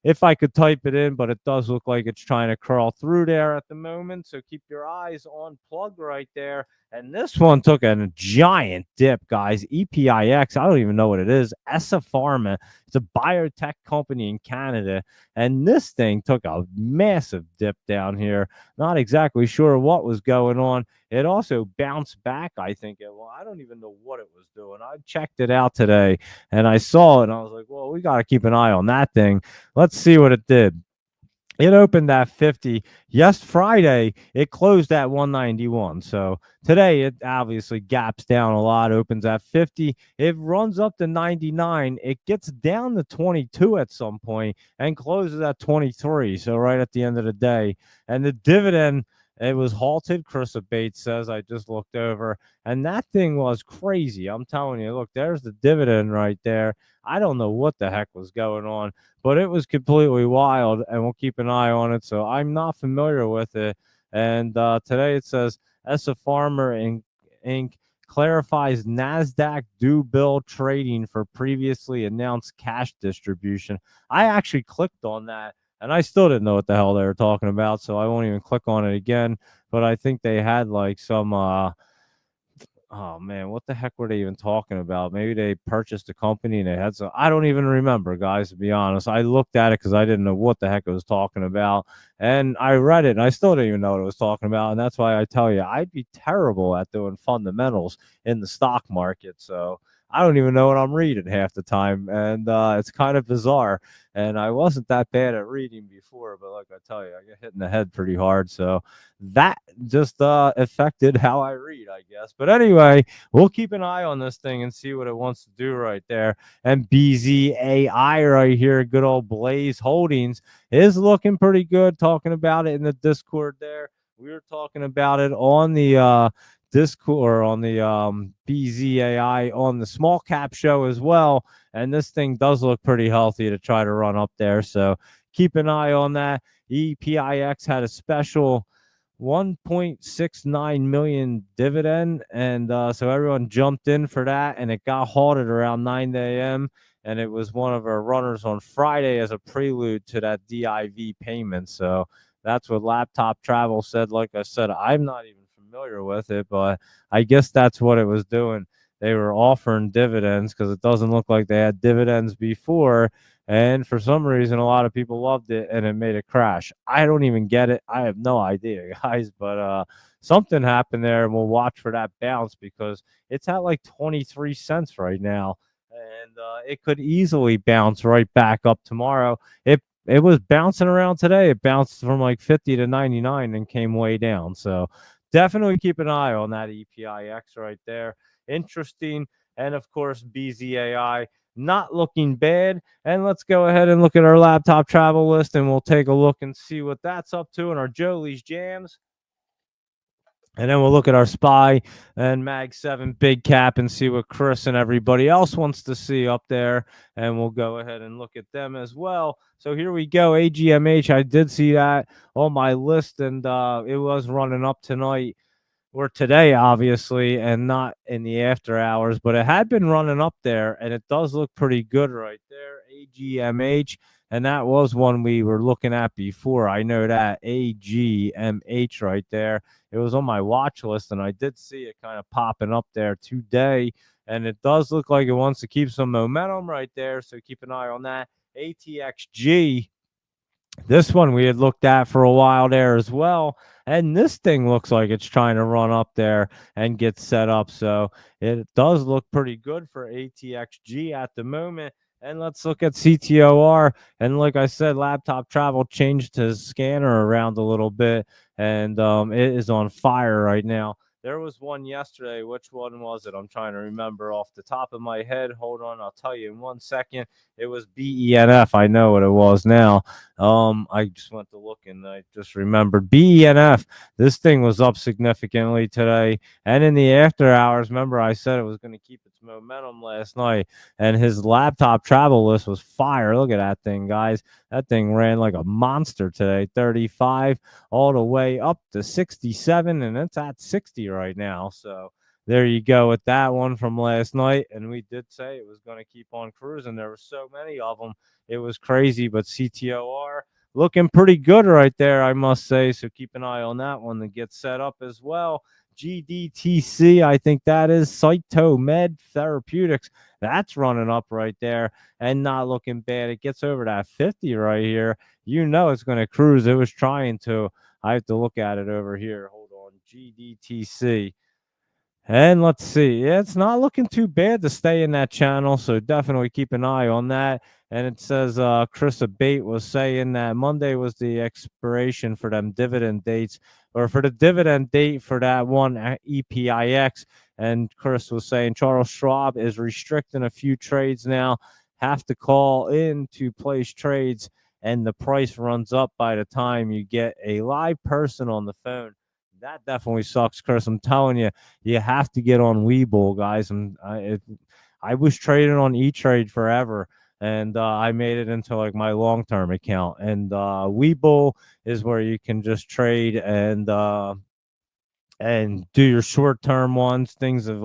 If I could type it in, but it does look like it's trying to crawl through there at the moment. So keep your eyes on plug right there. And this one took a giant dip, guys. EPIX, I don't even know what it is. ESA Pharma, it's a biotech company in Canada. And this thing took a massive dip down here. Not exactly sure what was going on. It also bounced back, I think. Well, I don't even know what it was doing. I checked it out today, and I saw it, and I was like, well, we got to keep an eye on that thing. Let's see what it did. It opened at 50. Yes, Friday, it closed at 191. So today, it obviously gaps down a lot, opens at 50. It runs up to 99. It gets down to 22 at some point and closes at 23. So right at the end of the day. And the dividend, it was halted. Chris Bates says, I just looked over, and that thing was crazy. I'm telling you, look, there's the dividend right there. I don't know what the heck was going on, but it was completely wild, and we'll keep an eye on it. So I'm not familiar with it. And today it says ESA Farmer Inc. clarifies NASDAQ due bill trading for previously announced cash distribution. I actually clicked on that and I still didn't know what the hell they were talking about, so I won't even click on it again. But I think they had like some oh man, what the heck were they even talking about? Maybe they purchased a company and they had some. I don't even remember, guys. To be honest, I looked at it because I didn't know what the heck it was talking about, and I read it and I still didn't even know what it was talking about. And that's why I tell you, I'd be terrible at doing fundamentals in the stock market. So I don't even know what I'm reading half the time, and it's kind of bizarre. And I wasn't that bad at reading before, but like I tell you, I get hit in the head pretty hard. So that just affected how I read, I guess. But anyway, we'll keep an eye on this thing and see what it wants to do right there. And BZAI right here, good old Blaze Holdings, is looking pretty good. Talking about it in the Discord there. We were talking about it on the Discord, on the BZAI on the small cap show as well. And this thing does look pretty healthy to try to run up there. So keep an eye on that. EPIX had a special 1.69 million dividend, and so everyone jumped in for that, and it got halted around 9 a.m. and it was one of our runners on Friday as a prelude to that DIV payment. So that's what Laptop Travel said. Like I said, I'm not even familiar with it, but I guess that's what it was doing. They were offering dividends because it doesn't look like they had dividends before. And for some reason, a lot of people loved it and it made it crash. I don't even get it. I have no idea, guys. But something happened there, and we'll watch for that bounce because it's at like 23 cents right now. And it could easily bounce right back up tomorrow. It was bouncing around today. It bounced from like 50 to 99 and came way down. So definitely keep an eye on that EPIX right there. Interesting. And of course, BZAI not looking bad. And let's go ahead and look at our Laptop Travel list, and we'll take a look and see what that's up to in our Jolie's Jams. And then we'll look at our SPY and Mag 7 Big Cap and see what Chris and everybody else wants to see up there. And we'll go ahead and look at them as well. So here we go. AGMH, I did see that on my list, and it was running up tonight or today, obviously, and not in the after hours, but it had been running up there, and it does look pretty good right there. AGMH, and that was one we were looking at before. I know that AGMH right there. It was on my watch list, and I did see it kind of popping up there today, and it does look like it wants to keep some momentum right there, so keep an eye on that. ATXG, this one we had looked at for a while there as well. And this thing looks like it's trying to run up there and get set up. So it does look pretty good for ATXG at the moment. And let's look at CTOR. And like I said, Laptop Travel changed his scanner around a little bit. And it is on fire right now. There was one yesterday. Which one was it? I'm trying to remember off the top of my head. Hold on. I'll tell you in 1 second. It was BENF. I know what it was now. I just went to look and I just remembered BENF. This thing was up significantly today. And in the after hours, remember I said it was going to keep its momentum last night. And his Laptop Travel list was fire. Look at that thing, guys. That thing ran like a monster today. 35 all the way up to 67, and it's at 60 right now. So there you go with that one from last night. And we did say it was going to keep on cruising. There were so many of them. It was crazy, but CTOR looking pretty good right there, I must say. So keep an eye on that one to get set up as well. GDTC, I think that is Cytomed Therapeutics. That's running up right there and not looking bad. It gets over that 50 right here. You know it's going to cruise. It was trying to. I have to look at it over here. Hold on. GDTC. And let's see. Yeah, it's not looking too bad to stay in that channel, so definitely keep an eye on that. And it says Chris Abate was saying that Monday was the expiration for them dividend dates, or for the dividend date for that one EPIX. And Chris was saying Charles Schwab is restricting a few trades now, have to call in to place trades, and the price runs up by the time you get a live person on the phone. That definitely sucks, Chris. I'm telling you, you have to get on Webull, guys. I was trading on E-Trade forever, and I made it into like my long-term account. And Webull is where you can just trade and and do your short term ones, things of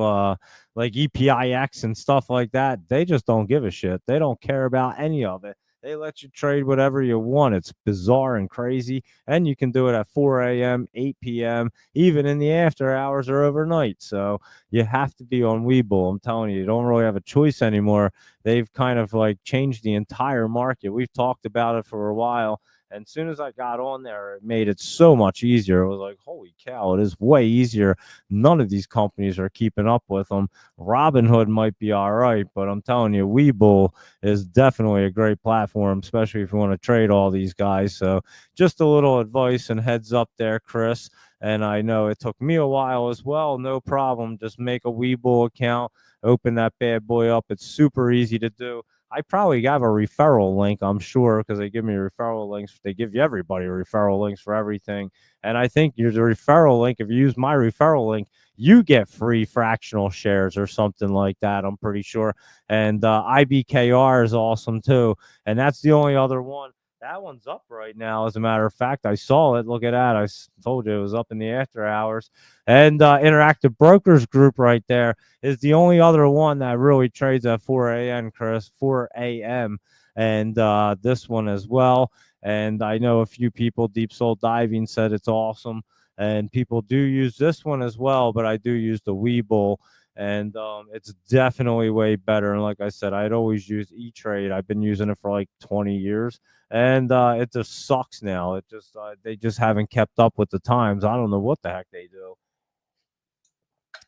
like EPIX and stuff like that. They just don't give a shit. They don't care about any of it. They let you trade whatever you want. It's bizarre and crazy. And you can do it at 4 a.m., 8 p.m., even in the after hours or overnight. So you have to be on Webull. I'm telling you, you don't really have a choice anymore. They've kind of like changed the entire market. We've talked about it for a while. And as soon as I got on there, it made it so much easier. It was like, holy cow, it is way easier. None of these companies are keeping up with them. Robinhood might be all right, but I'm telling you, Webull is definitely a great platform, especially if you want to trade all these guys. So just a little advice and heads up there, Chris. And I know it took me a while as well. No problem. Just make a Webull account, open that bad boy up. It's super easy to do. I probably have a referral link, I'm sure, because they give me referral links. They give you everybody referral links for everything. And I think your referral link, if you use my referral link, you get free fractional shares or something like that. I'm pretty sure. And IBKR is awesome too. And that's the only other one. That one's up right now. As a matter of fact, I saw it. Look at that. Told you it was up in the after hours. And Interactive Brokers Group right there is the only other one that really trades at 4 a.m., Chris, 4 a.m. And this one as well. And I know a few people, Deep Soul Diving, said it's awesome. And people do use this one as well, but I do use the Webull. And it's definitely way better. And like I said, I'd always use E-Trade. I've been using it for like 20 years. And it just sucks now. It just they just haven't kept up with the times. I don't know what the heck they do.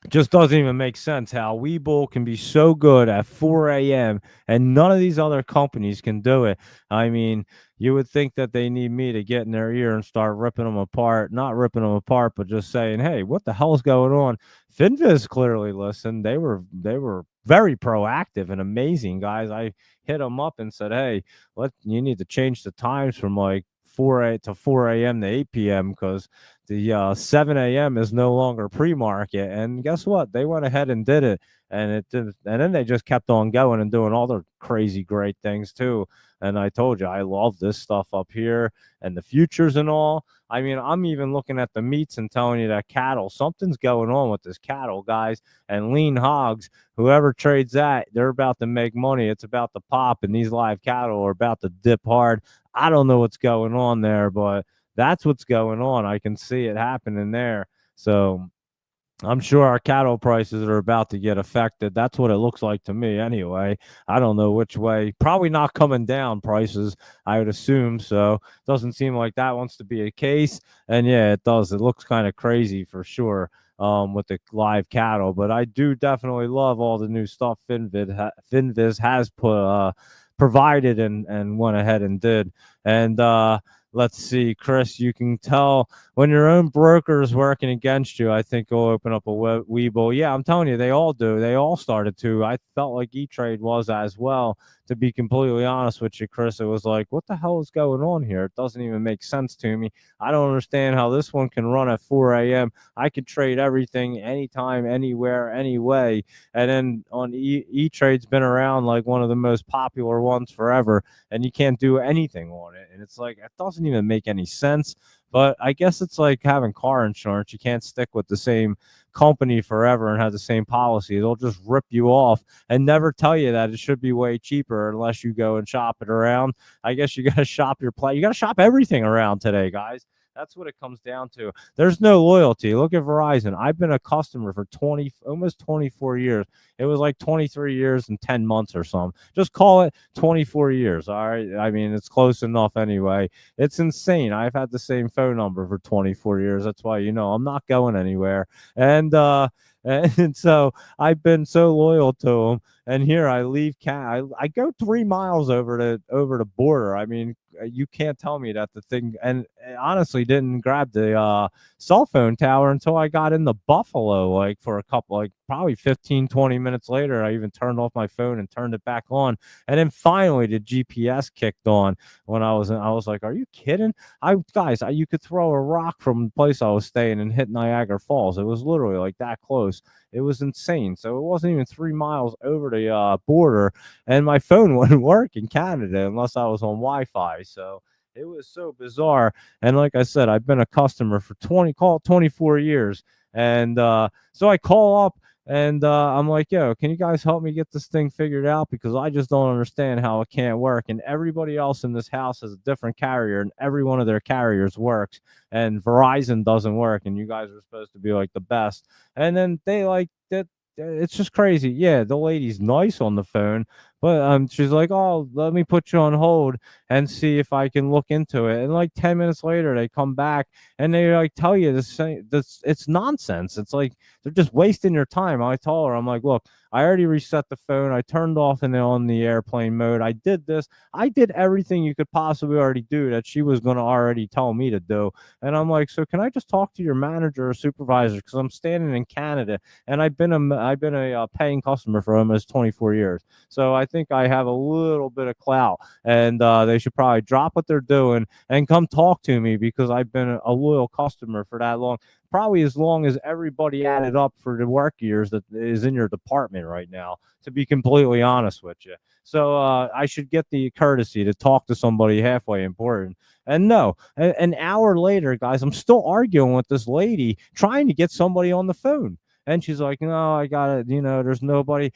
Just doesn't even make sense how Webull can be so good at 4 a.m. and none of these other companies can do it. I mean, you would think that they need me to get in their ear and start ripping them apart. Not ripping them apart, but just saying, "Hey, what the hell's going on?" Finviz clearly listened. They were very proactive and amazing guys. I hit them up and said, "Hey, you need to change the times from like 4 a.m. to 8 p.m. because the 7 a.m. is no longer pre-market." And guess what? They went ahead and did it, and it did, and then they just kept on going and doing all their crazy great things too. And I told you, I love this stuff up here and the futures and all. I mean, I'm even looking at the meats and telling you that cattle, something's going on with this cattle, guys, and lean hogs. Whoever trades that, they're about to make money. It's about to pop, and these live cattle are about to dip hard. I don't know what's going on there, but that's what's going on. I can see it happening there. So I'm sure our cattle prices are about to get affected. That's what it looks like to me anyway. I don't know which way. Probably not coming down prices, I would assume. So doesn't seem like that wants to be a case. And yeah, it does. It looks kind of crazy for sure with the live cattle. But I do definitely love all the new stuff Finviz has provided and went ahead and did. And let's see, Chris, you can tell when your own broker is working against you. I think you'll open up a Webull. Yeah, I'm telling you, they all do. They all started to. I felt like E-Trade was as well. To be completely honest with you, Chris, it was like, what the hell is going on here? It doesn't even make sense to me. I don't understand how this one can run at 4 a.m. I could trade everything anytime, anywhere, anyway. And then on E-Trade's been around like one of the most popular ones forever, and you can't do anything on it. And it's like, it doesn't even make any sense. But I guess it's like having car insurance. You can't stick with the same company forever and have the same policy. They'll just rip you off and never tell you that it should be way cheaper unless you go and shop it around. I guess you got to shop your play. You got to shop everything around today, guys. That's what it comes down to. There's no loyalty. Look at Verizon. I've been a customer for almost 24 years. It was like 23 years and 10 months or something. Just call it 24 years. All right. I mean, it's close enough anyway. It's insane. I've had the same phone number for 24 years. That's why, I'm not going anywhere. And, and so I've been so loyal to them. And here I leave I go 3 miles over the border. I mean, you can't tell me that the thing, and honestly didn't grab the cell phone tower until I got into Buffalo, like for a couple, like probably 15, 20 minutes later. I even turned off my phone and turned it back on. And then finally the GPS kicked on when I was like, are you kidding? You could throw a rock from the place I was staying and hit Niagara Falls. It was literally like that close. It was insane. So it wasn't even 3 miles over the border, and my phone wouldn't work in Canada unless I was on Wi-Fi. So it was so bizarre. And like I said, I've been a customer for 24 years. And so I call up and I'm like, yo, can you guys help me get this thing figured out? Because I just don't understand how it can't work. And everybody else in this house has a different carrier, and every one of their carriers works. And Verizon doesn't work. And you guys are supposed to be like the best. And then they like that. It's just crazy. Yeah, the lady's nice on the phone, but she's like, "Oh, let me put you on hold and see if I can look into it." And like 10 minutes later, they come back and they like tell you this it's nonsense. It's like they're just wasting your time. I told her, I'm like, look, I already reset the phone. I turned off and on the airplane mode. I did this. I did everything you could possibly already do that she was going to already tell me to do. And I'm like, so can I just talk to your manager or supervisor? Because I'm standing in Canada and I've been a paying customer for almost 24 years. So I think I have a little bit of clout, and they should probably drop what they're doing and come talk to me because I've been a loyal customer for that long, probably as long as everybody added up for the work years that is in your department right now, to be completely honest with you. So I should get the courtesy to talk to somebody halfway important. And no, an hour later, guys, I'm still arguing with this lady trying to get somebody on the phone. And she's like, no, I got it. There's nobody.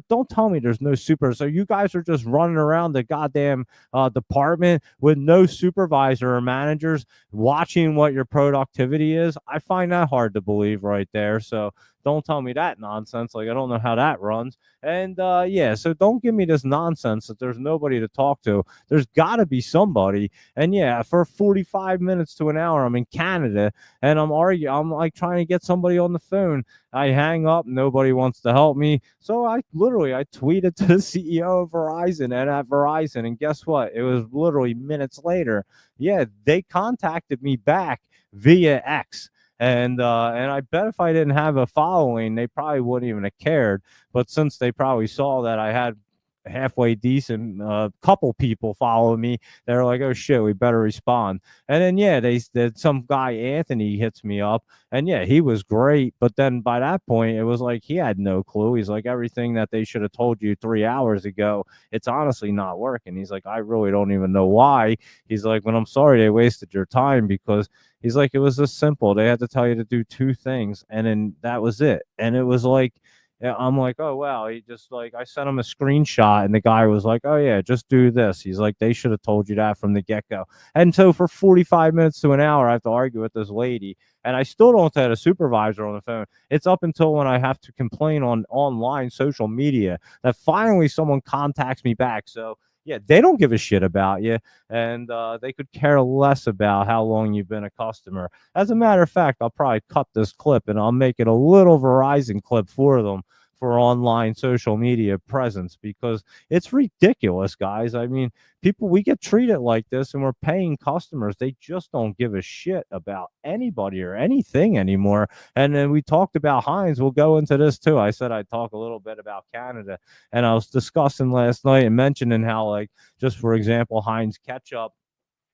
Don't tell me there's no super. So you guys are just running around the goddamn department with no supervisor or managers watching what your productivity is. I find that hard to believe right there. So don't tell me that nonsense. Like, I don't know how that runs. And yeah, so don't give me this nonsense that there's nobody to talk to. There's got to be somebody. And yeah, for 45 minutes to an hour, I'm in Canada and I'm arguing. I'm like trying to get somebody on the phone. I hang up. Nobody wants to help me. So I tweeted to the CEO of Verizon and at Verizon. And guess what? It was literally minutes later. Yeah, they contacted me back via X. And I bet if I didn't have a following, they probably wouldn't even have cared. But since they probably saw that I had halfway decent couple people follow me, they're like, oh shit, we better respond. And then yeah, some guy Anthony hits me up, and yeah, he was great. But then by that point, it was like he had no clue. He's like, everything that they should have told you 3 hours ago, it's honestly not working. He's like, I really don't even know why. He's like, well, I'm sorry they wasted your time, because he's like, it was this simple. They had to tell you to do two things, and then that was it. And it was like, yeah, I'm like, oh wow. He just like, I sent him a screenshot, and the guy was like, oh yeah, just do this. He's like, they should have told you that from the get go. And so for 45 minutes to an hour, I have to argue with this lady, and I still don't have a supervisor on the phone. It's up until when I have to complain on online social media that finally someone contacts me back. So yeah, they don't give a shit about you, and they could care less about how long you've been a customer. As a matter of fact, I'll probably cut this clip and I'll make it a little Verizon clip for them for online social media presence, because it's ridiculous, guys. I mean, we get treated like this and we're paying customers. They just don't give a shit about anybody or anything anymore. And then we talked about Heinz. We'll go into this too. I said I'd talk a little bit about Canada, and I was discussing last night and mentioning how, like, just for example, Heinz ketchup,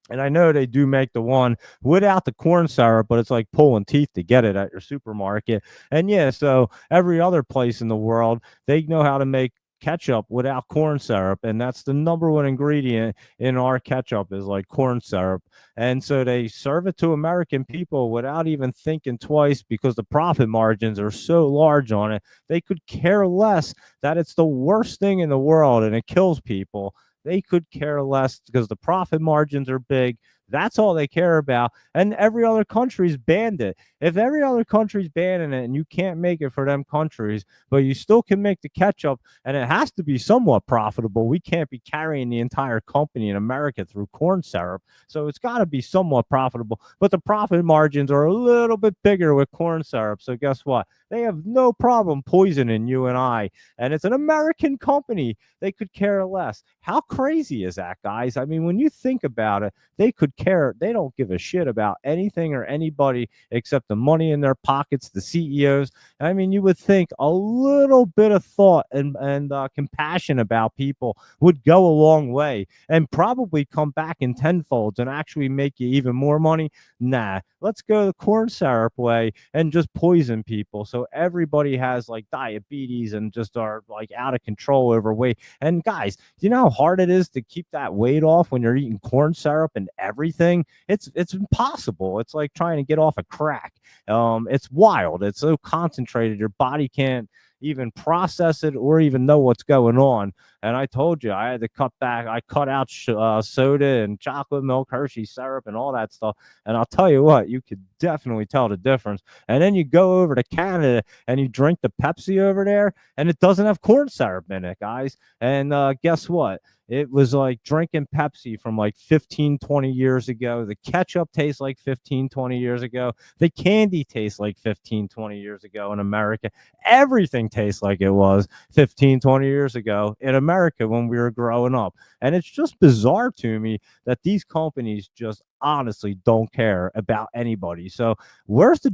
and I know they do make the one without the corn syrup, but it's like pulling teeth to get it at your supermarket. And yeah, so every other place in the world, they know how to make ketchup without corn syrup, and that's the number one ingredient in our ketchup is like corn syrup. And so they serve it to American people without even thinking twice, because the profit margins are so large on it. They could care less that it's the worst thing in the world and it kills people. They could care less because the profit margins are big. That's all they care about. And every other country's banned it. If every other country's banning it and you can't make it for them countries, but you still can make the ketchup, and it has to be somewhat profitable. We can't be carrying the entire company in America through corn syrup. So it's got to be somewhat profitable. But the profit margins are a little bit bigger with corn syrup. So guess what? They have no problem poisoning you and I. And it's an American company. They could care less. How crazy is that, guys? I mean, when you think about it, they could care. They don't give a shit about anything or anybody except the money in their pockets, the CEOs. I mean, you would think a little bit of thought and compassion about people would go a long way and probably come back in tenfolds and actually make you even more money. Nah, let's go the corn syrup way and just poison people. So everybody has like diabetes and just are like out of control overweight. And guys, do you know how hard it is to keep that weight off when you're eating corn syrup and everything? everything. It's impossible. It's like trying to get off a crack. It's wild. It's so concentrated, your body can't even process it or even know what's going on. And I told you I had to cut back. I cut out soda and chocolate milk, Hershey syrup, and all that stuff. And I'll tell you what, you could definitely tell the difference. And then you go over to Canada and you drink the Pepsi over there, and it doesn't have corn syrup in it, guys. And guess what? It was like drinking Pepsi from like 15, 20 years ago. The ketchup tastes like 15, 20 years ago. The candy tastes like 15, 20 years ago in America. Everything tastes like it was 15, 20 years ago in America when we were growing up. And it's just bizarre to me that these companies just honestly don't care about anybody. So where's the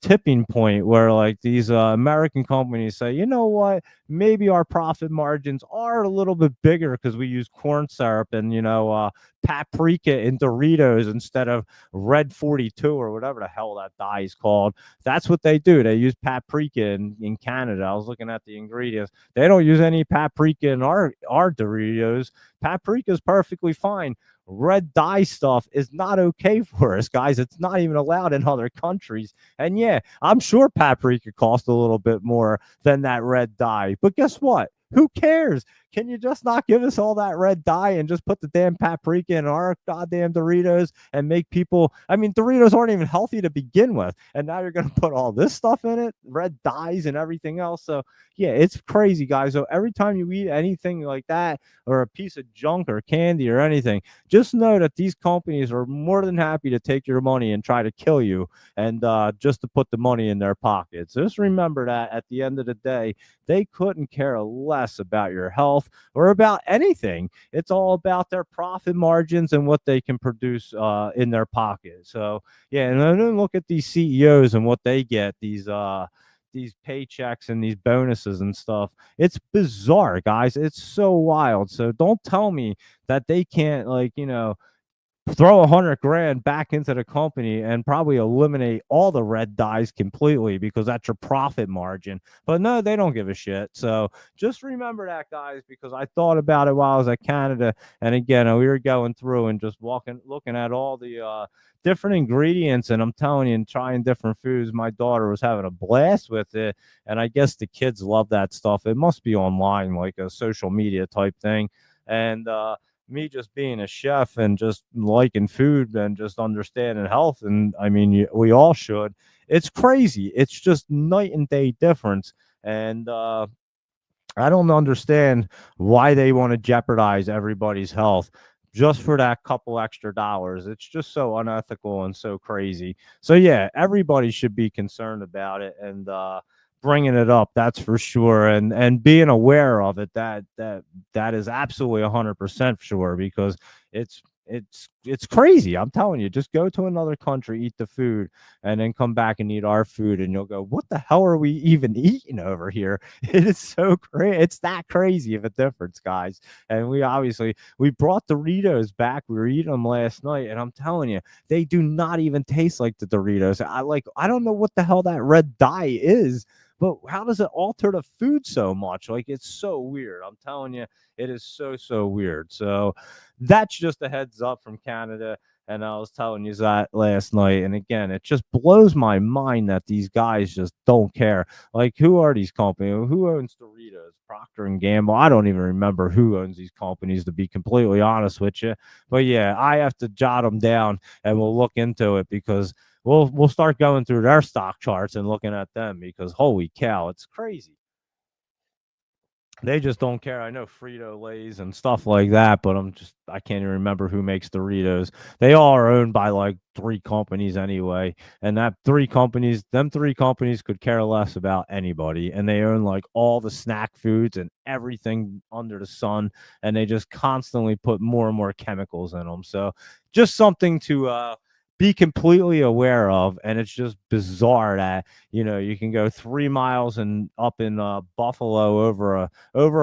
tipping point where like these American companies say, you know what, maybe our profit margins are a little bit bigger because we use corn syrup and paprika in Doritos instead of red 42 or whatever the hell that dye is called. That's what they do. They use paprika in Canada. I was looking at the ingredients. They don't use any paprika in our Doritos. Paprika is perfectly fine. Red dye stuff is not okay for us, guys. It's not even allowed in other countries. And yeah, I'm sure paprika costs a little bit more than that red dye. But guess what? Who cares? Can you just not give us all that red dye and just put the damn paprika in our goddamn Doritos and make people? I mean, Doritos aren't even healthy to begin with. And now you're going to put all this stuff in it, red dyes and everything else. So, yeah, it's crazy, guys. So every time you eat anything like that or a piece of junk or candy or anything, just know that these companies are more than happy to take your money and try to kill you and just to put the money in their pockets. Just remember that at the end of the day, they couldn't care less about your health or about anything. It's all about their profit margins and what they can produce in their pocket. So yeah, and then look at these CEOs and what they get, these paychecks and these bonuses and stuff. It's bizarre, guys. It's so wild. So don't tell me that they can't throw 100 grand back into the company and probably eliminate all the red dyes completely because that's your profit margin. But no, they don't give a shit. So just remember that, guys, because I thought about it while I was at Canada. And again, we were going through and just looking at all the different ingredients, and I'm telling you, and trying different foods. My daughter was having a blast with it, and I guess the kids love that stuff. It must be online, like a social media type thing. And me just being a chef and just liking food and just understanding health, and I mean, we all should. It's crazy. It's just night and day difference. And I don't understand why they want to jeopardize everybody's health just for that couple extra dollars. It's just so unethical and so crazy. So yeah, everybody should be concerned about it and bringing it up. That's for sure, and being aware of it. That is absolutely 100% sure because it's crazy. I'm telling you, just go to another country, eat the food, and then come back and eat our food, and you'll go, "What the hell are we even eating over here?" It is so crazy. It's that crazy of a difference, guys. And we brought Doritos back. We were eating them last night, and I'm telling you, they do not even taste like the Doritos. I don't know what the hell that red dye is. But how does it alter the food so much? Like, it's so weird. I'm telling you, it is so weird. So that's just a heads up from Canada. And I was telling you that last night. And again, it just blows my mind that these guys just don't care. Like, who are these companies? Who owns Doritos? Procter and Gamble. I don't even remember who owns these companies, to be completely honest with you. But yeah, I have to jot them down and we'll look into it because we'll start going through their stock charts and looking at them because holy cow, it's crazy. They just don't care. I know Frito Lay's and stuff like that, but I can't even remember who makes Doritos. They all are owned by like three companies anyway, and them three companies could care less about anybody, and they own like all the snack foods and everything under the sun, and they just constantly put more and more chemicals in them. So just something to be completely aware of. And it's just bizarre that you can go 3 miles and up in Buffalo over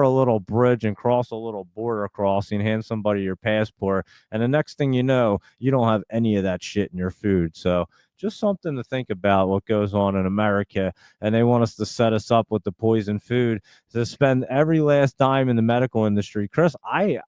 a little bridge and cross a little border crossing, hand somebody your passport, and the next thing you know, you don't have any of that shit in your food. So just something to think about what goes on in America. And they want us to set us up with the poison food to spend every last dime in the medical industry. Chris, I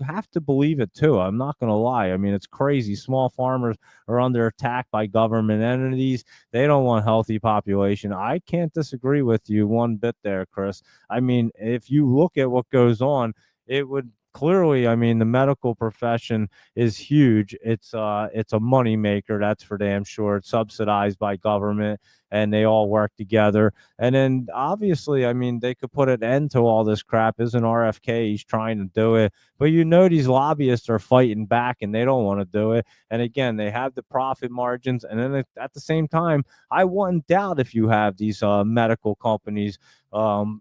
have to believe it too. I'm not going to lie. I mean, it's crazy. Small farmers are under attack by government entities. They don't want healthy population. I can't disagree with you one bit there, Chris. I mean, if you look at what goes on, it would clearly, I mean, the medical profession is huge. It's a money maker, that's for damn sure. It's subsidized by government, and they all work together. And then obviously, I mean, they could put an end to all this crap. Isn't RFK? He's trying to do it, but these lobbyists are fighting back, and they don't want to do it. And again, they have the profit margins, and then at the same time, I wouldn't doubt if you have these medical companies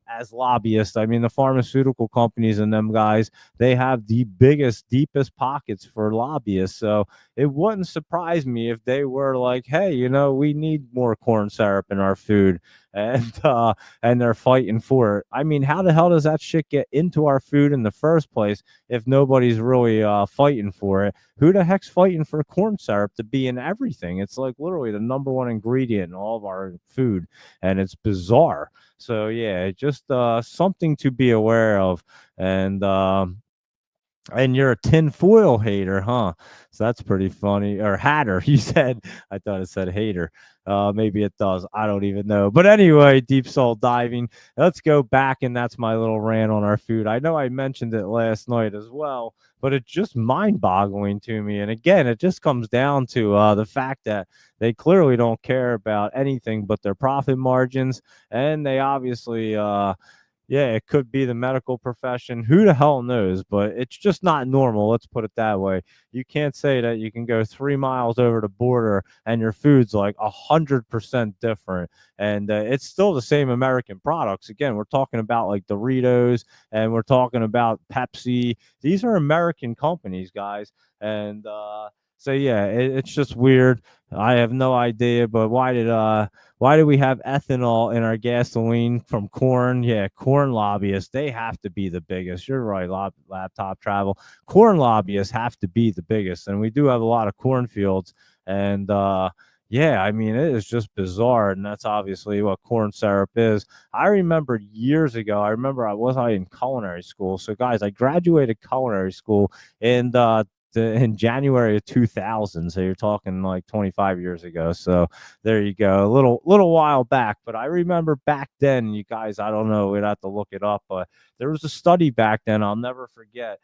as lobbyists. I mean, the pharmaceutical companies and them guys, they have the biggest, deepest pockets for lobbyists. So it wouldn't surprise me if they were like, hey, we need more corn syrup in our food. And they're fighting for it. I mean, how the hell does that shit get into our food in the first place if nobody's really fighting for it? Who the heck's fighting for corn syrup to be in everything? It's like literally the number one ingredient in all of our food, and it's bizarre. So yeah, just something to be aware of. And you're a tinfoil hater, huh? So that's pretty funny. Or hatter, you said. I thought it said hater. Maybe it does. I don't even know. But anyway, deep salt diving. Let's go back, and that's my little rant on our food. I know I mentioned it last night as well, but it's just mind-boggling to me. And again, it just comes down to the fact that they clearly don't care about anything but their profit margins, and they obviously yeah, it could be the medical profession. Who the hell knows? But it's just not normal. Let's put it that way. You can't say that you can go 3 miles over the border and your food's like 100% different, and it's still the same American products. Again, we're talking about like Doritos, and we're talking about Pepsi. These are American companies, guys, and so yeah, it's just weird. I have no idea, but why do we have ethanol in our gasoline from corn? Yeah, corn lobbyists, they have to be the biggest. You're right, laptop travel. Corn lobbyists have to be the biggest. And we do have a lot of cornfields. And yeah, I mean, it is just bizarre. And that's obviously what corn syrup is. I remember years ago, I in culinary school. So, guys, I graduated culinary school in January of 2000. So you're talking like 25 years ago. So there you go. A little while back, but I remember back then, you guys, I don't know, we'd have to look it up, but there was a study back then I'll never forget.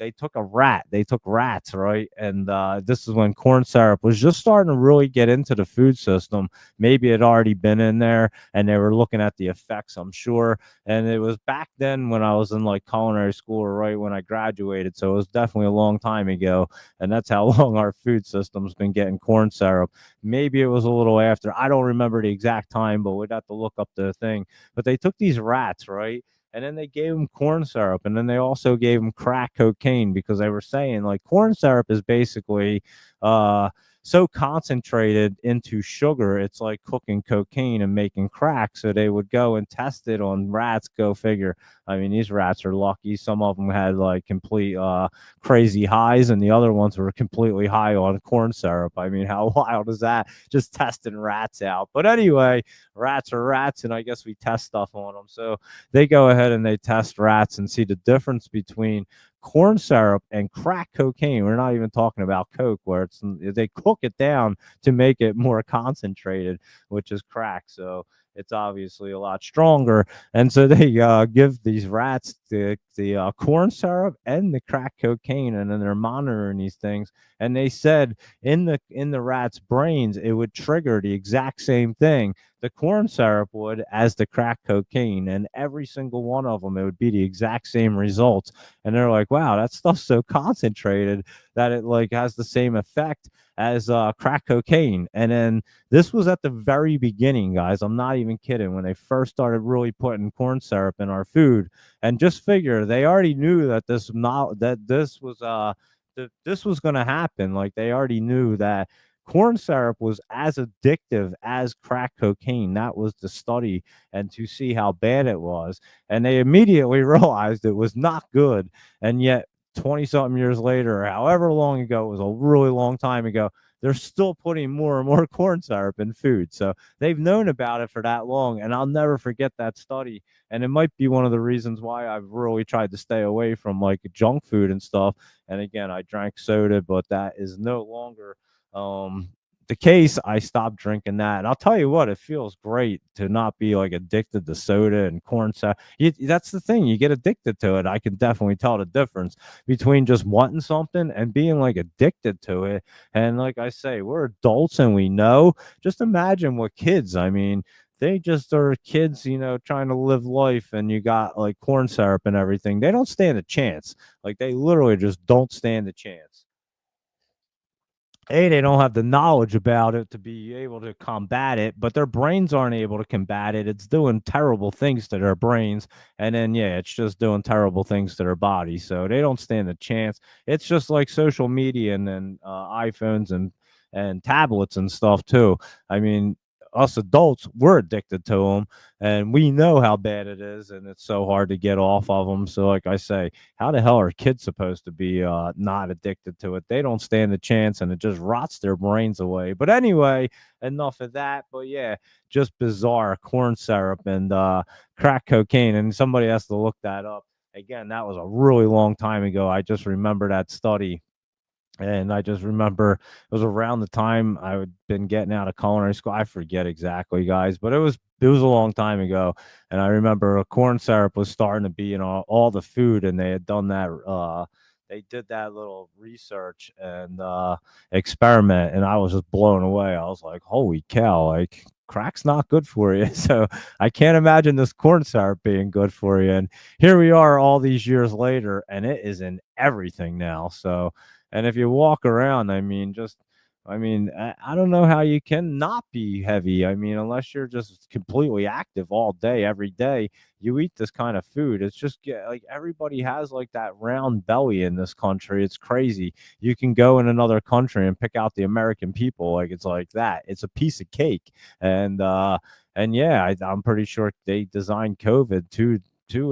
They took rats, right? And this is when corn syrup was just starting to really get into the food system. Maybe it had already been in there, and they were looking at the effects, I'm sure. And it was back then when I was in like culinary school, or right when I graduated. So it was definitely a long time ago. And that's how long our food system's been getting corn syrup. Maybe it was a little after. I don't remember the exact time, but we'd have to look up the thing. But they took these rats, right? And then they gave them corn syrup, and then they also gave them crack cocaine, because they were saying like corn syrup is basically so concentrated into sugar, it's like cooking cocaine and making crack. So they would go and test it on rats. Go figure. I mean, these rats are lucky. Some of them had like complete crazy highs, and the other ones were completely high on corn syrup. I mean, how wild is that? Just testing rats out. But anyway, rats are rats, and I guess we test stuff on them. So they go ahead and they test rats and see the difference between corn syrup and crack cocaine. We're not even talking about coke, where they cook it down to make it more concentrated, which is crack. So it's obviously a lot stronger. And so they give these rats the corn syrup and the crack cocaine, and then they're monitoring these things. And they said in the rats' brains, it would trigger the exact same thing the corn syrup would as the crack cocaine, and every single one of them, it would be the exact same results. And they're like, wow, that stuff's so concentrated that it like has the same effect as crack cocaine. And then this was at the very beginning, guys. I'm not even kidding. When they first started really putting corn syrup in our food, and just figure they already knew that this was going to happen. Like they already knew that corn syrup was as addictive as crack cocaine. That was the study, and to see how bad it was. And they immediately realized it was not good. And yet 20 something years later, or however long ago, it was a really long time ago, they're still putting more and more corn syrup in food. So they've known about it for that long, and I'll never forget that study. And it might be one of the reasons why I've really tried to stay away from like junk food and stuff. And again, I drank soda, but that is no longer um the case. I stopped drinking that, and I'll tell you what, it feels great to not be like addicted to soda and corn syrup. That's the thing, you get addicted to it. I can definitely tell the difference between just wanting something and being like addicted to it. And like I say, we're adults and we know. Just imagine what kids, I mean, they just are kids, trying to live life, and you got like corn syrup and everything. They don't stand a chance. Like they literally just don't stand a chance. They don't have the knowledge about it to be able to combat it, but their brains aren't able to combat it. It's doing terrible things to their brains, and then yeah, it's just doing terrible things to their body. So they don't stand a chance. It's just like social media and then iPhones and tablets and stuff too. I mean, us adults, we're addicted to them, and we know how bad it is, and it's so hard to get off of them. So, like I say, how the hell are kids supposed to be not addicted to it? They don't stand a chance, and it just rots their brains away. But anyway, enough of that. But yeah, just bizarre corn syrup and crack cocaine, and somebody has to look that up. Again, that was a really long time ago. I just remember that study, and I just remember it was around the time I had been getting out of culinary school. I forget exactly, guys, but it was a long time ago. And I remember a corn syrup was starting to be in all the food, and they had done that. They did that little research and experiment, and I was just blown away. I was like, "Holy cow! Like crack's not good for you." So I can't imagine this corn syrup being good for you. And here we are, all these years later, and it is in everything now. So and if you walk around, I mean, I don't know how you can not be heavy. I mean, unless you're just completely active all day, every day, you eat this kind of food. It's just like everybody has like that round belly in this country. It's crazy. You can go in another country and pick out the American people. Like it's like that. It's a piece of cake. And yeah, I'm pretty sure they designed COVID to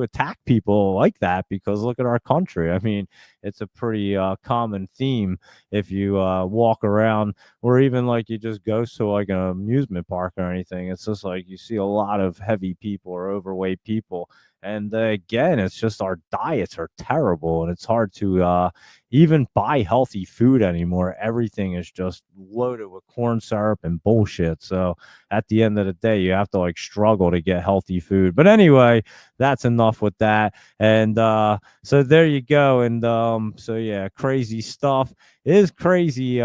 attack people like that, because look at our country. I mean, it's a pretty common theme if you walk around, or even like you just go to like an amusement park or anything. It's just like you see a lot of heavy people or overweight people. And again, it's just our diets are terrible, and it's hard to even buy healthy food anymore. Everything is just loaded with corn syrup and bullshit. So at the end of the day, you have to like struggle to get healthy food. But anyway, that's enough with that. And so there you go. And so yeah, crazy stuff. It is crazy.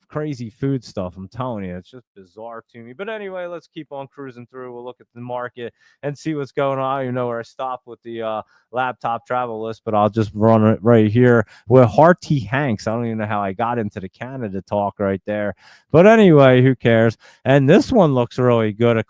Crazy food stuff. I'm telling you, it's just bizarre to me. But anyway, let's keep on cruising through. We'll look at the market and see what's going on. I don't even know where I stopped with the laptop travel list, but I'll just run it right here with Hearty Hanks. I don't even know how I got into the Canada talk right there. But anyway, who cares? And this one looks really good. A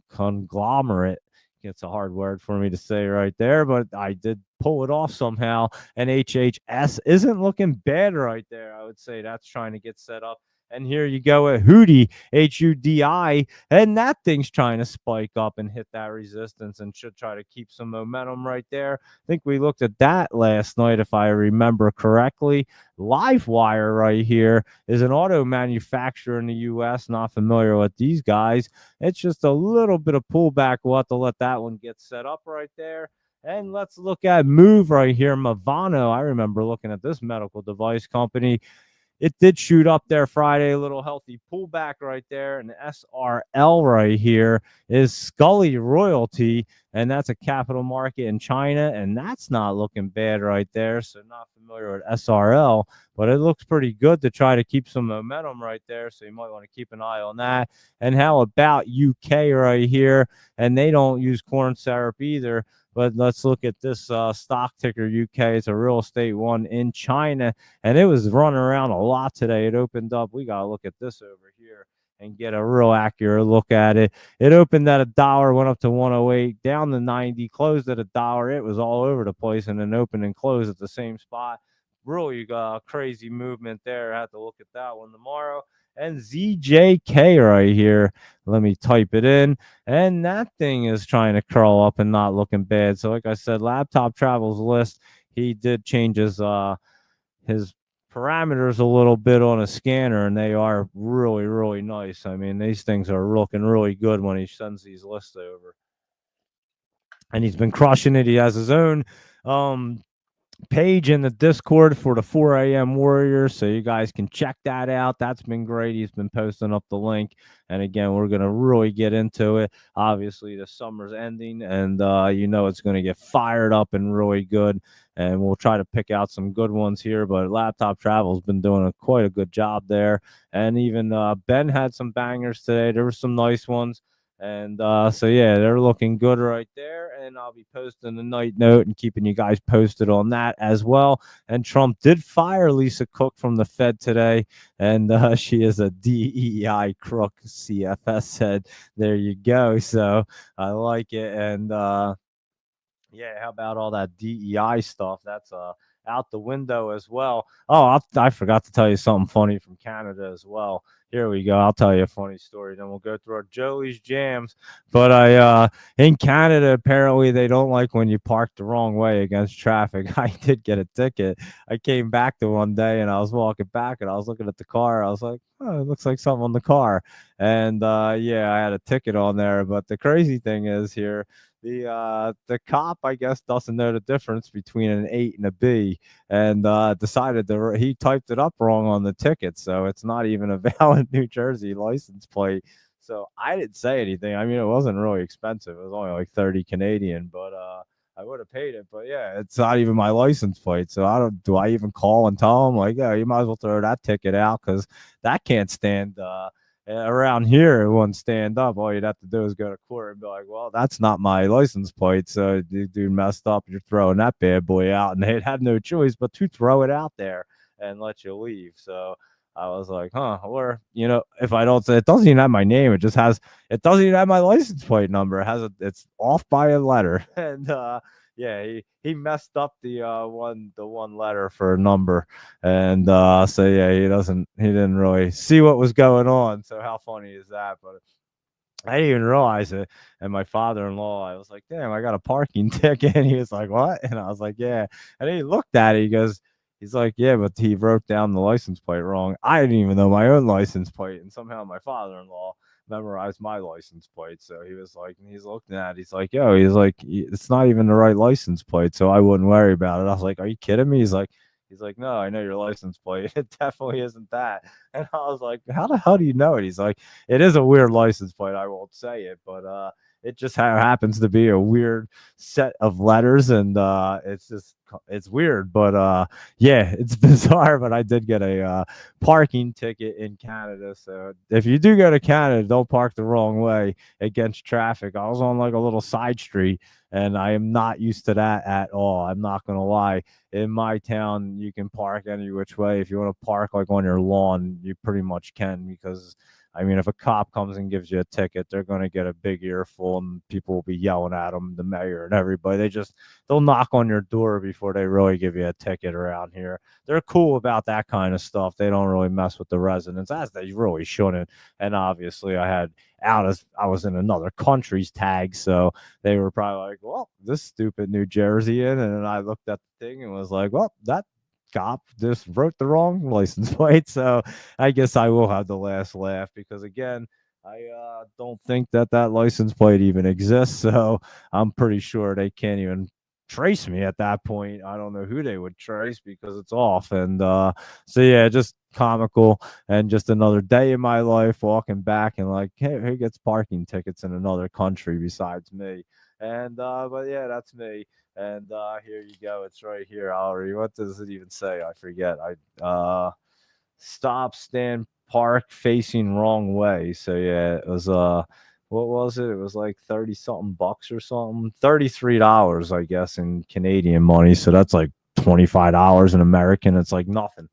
conglomerate. It's a hard word for me to say right there, but I did pull it off somehow. And HHS isn't looking bad right there. I would say that's trying to get set up. And here you go at Hudi, HUDI, and that thing's trying to spike up and hit that resistance and should try to keep some momentum right there. I think we looked at that last night, if I remember correctly. Livewire right here is an auto manufacturer in the U.S. Not familiar with these guys. It's just a little bit of pullback. We'll have to let that one get set up right there. And let's look at Move right here, Movano. I remember looking at this medical device company. It did shoot up there Friday, a little healthy pullback right there. And the SRL right here is Scully Royalty, and that's a capital market in China, and that's not looking bad right there. So not familiar with SRL, but it looks pretty good to try to keep some momentum right there. So you might want to keep an eye on that. And how about UK right here? And they don't use corn syrup either. But let's look at this stock ticker UK. It's a real estate one in China, and it was running around a lot today. It opened up. We got to look at this over here and get a real accurate look at it. It opened at $1, went up to 108, down to 90, closed at $1. It was all over the place, and then opened and closed at the same spot. Really crazy movement there. I have to look at that one tomorrow. And ZJK right here. Let me type it in. And that thing is trying to curl up and not looking bad. So like I said, laptop travels list. He did change his parameters a little bit on a scanner, and they are really, really nice. I mean, these things are looking really good when he sends these lists over, and he's been crushing it. He has his own um page in the Discord for the 4 a.m. Warriors, so you guys can check that out. That's been great. He's been posting up the link, and again, we're gonna really get into it. Obviously, the summer's ending, and it's gonna get fired up and really good. And we'll try to pick out some good ones here. But Laptop Travel's been doing quite a good job there, and even Ben had some bangers today. There were some nice ones. And so yeah, they're looking good right there. And I'll be posting a night note and keeping you guys posted on that as well. And Trump did fire Lisa Cook from the Fed today, and she is a DEI crook. CFS said, "There you go." So I like it. And yeah, how about all that DEI stuff? That's out the window as well. Oh, I forgot to tell you something funny from Canada as well. Here we go. I'll tell you a funny story. Then we'll go through our Joey's jams. But in Canada, apparently they don't like when you park the wrong way against traffic. I did get a ticket. I came back to one day and I was walking back and I was looking at the car. I was like, oh, it looks like something on the car. And yeah, I had a ticket on there. But the crazy thing is here, the cop, I guess, doesn't know the difference between an 8 and a B, and decided he typed it up wrong on the ticket, so it's not even a valid New Jersey license plate. So I didn't say anything. I mean, it wasn't really expensive. It was only like 30 Canadian, but I would have paid it. But yeah, it's not even my license plate. So do I even call and tell them like, yeah, you might as well throw that ticket out because that can't stand around here, it wouldn't stand up. All you'd have to do is go to court and be like, well, that's not my license plate. So dude messed up. You're throwing that bad boy out. And they'd have no choice but to throw it out there and let you leave. So I was like, or, if I don't say it doesn't even have my name, it doesn't even have my license plate number. It's off by a letter. And, yeah, he messed up the one letter for a number, and so yeah, he didn't really see what was going on. So how funny is that? But I didn't even realize it. And my father-in-law, I was like, damn, I got a parking ticket. And he was like, what? And I was like, yeah. And he looked at it. He's like, yeah, but he wrote down the license plate wrong. I didn't even know my own license plate, and somehow my father-in-law memorized my license plate. So he was like, and he's looking at it, he's like, yo, he's like, it's not even the right license plate, so I wouldn't worry about it. I was like, are you kidding me? He's like, no, I know your license plate. It definitely isn't that. And I was like, how the hell do you know it? He's like, it is a weird license plate. I won't say it, but it just happens to be a weird set of letters, and it's weird. But yeah, it's bizarre. But I did get a parking ticket in Canada. So if you do go to Canada, don't park the wrong way against traffic. I was on like a little side street, and I am not used to that at all. I'm not gonna lie. In my town, you can park any which way. If you want to park like on your lawn, you pretty much can, because I mean, if a cop comes and gives you a ticket, they're going to get a big earful, and people will be yelling at them, the mayor and everybody. They'll knock on your door before they really give you a ticket around here. They're cool about that kind of stuff. They don't really mess with the residents, as they really shouldn't. And obviously, I was in another country's tag, so they were probably like, well, this stupid New Jerseyan. And then I looked at the thing and was like, well, that cop just wrote the wrong license plate. So I guess I will have the last laugh, because again, I don't think that license plate even exists. So I'm pretty sure they can't even trace me at that point. I don't know who they would trace because it's off. And so yeah, just comical, and just another day in my life walking back and like, hey, who gets parking tickets in another country besides me? And but yeah, that's me. And here you go. It's right here. I'll read. What does it even say? I forget. Stop, stand, park, facing wrong way. So yeah, it was what was it? It was like 30 something bucks or something. $33, I guess, in Canadian money. So that's like $25 in American. It's like nothing.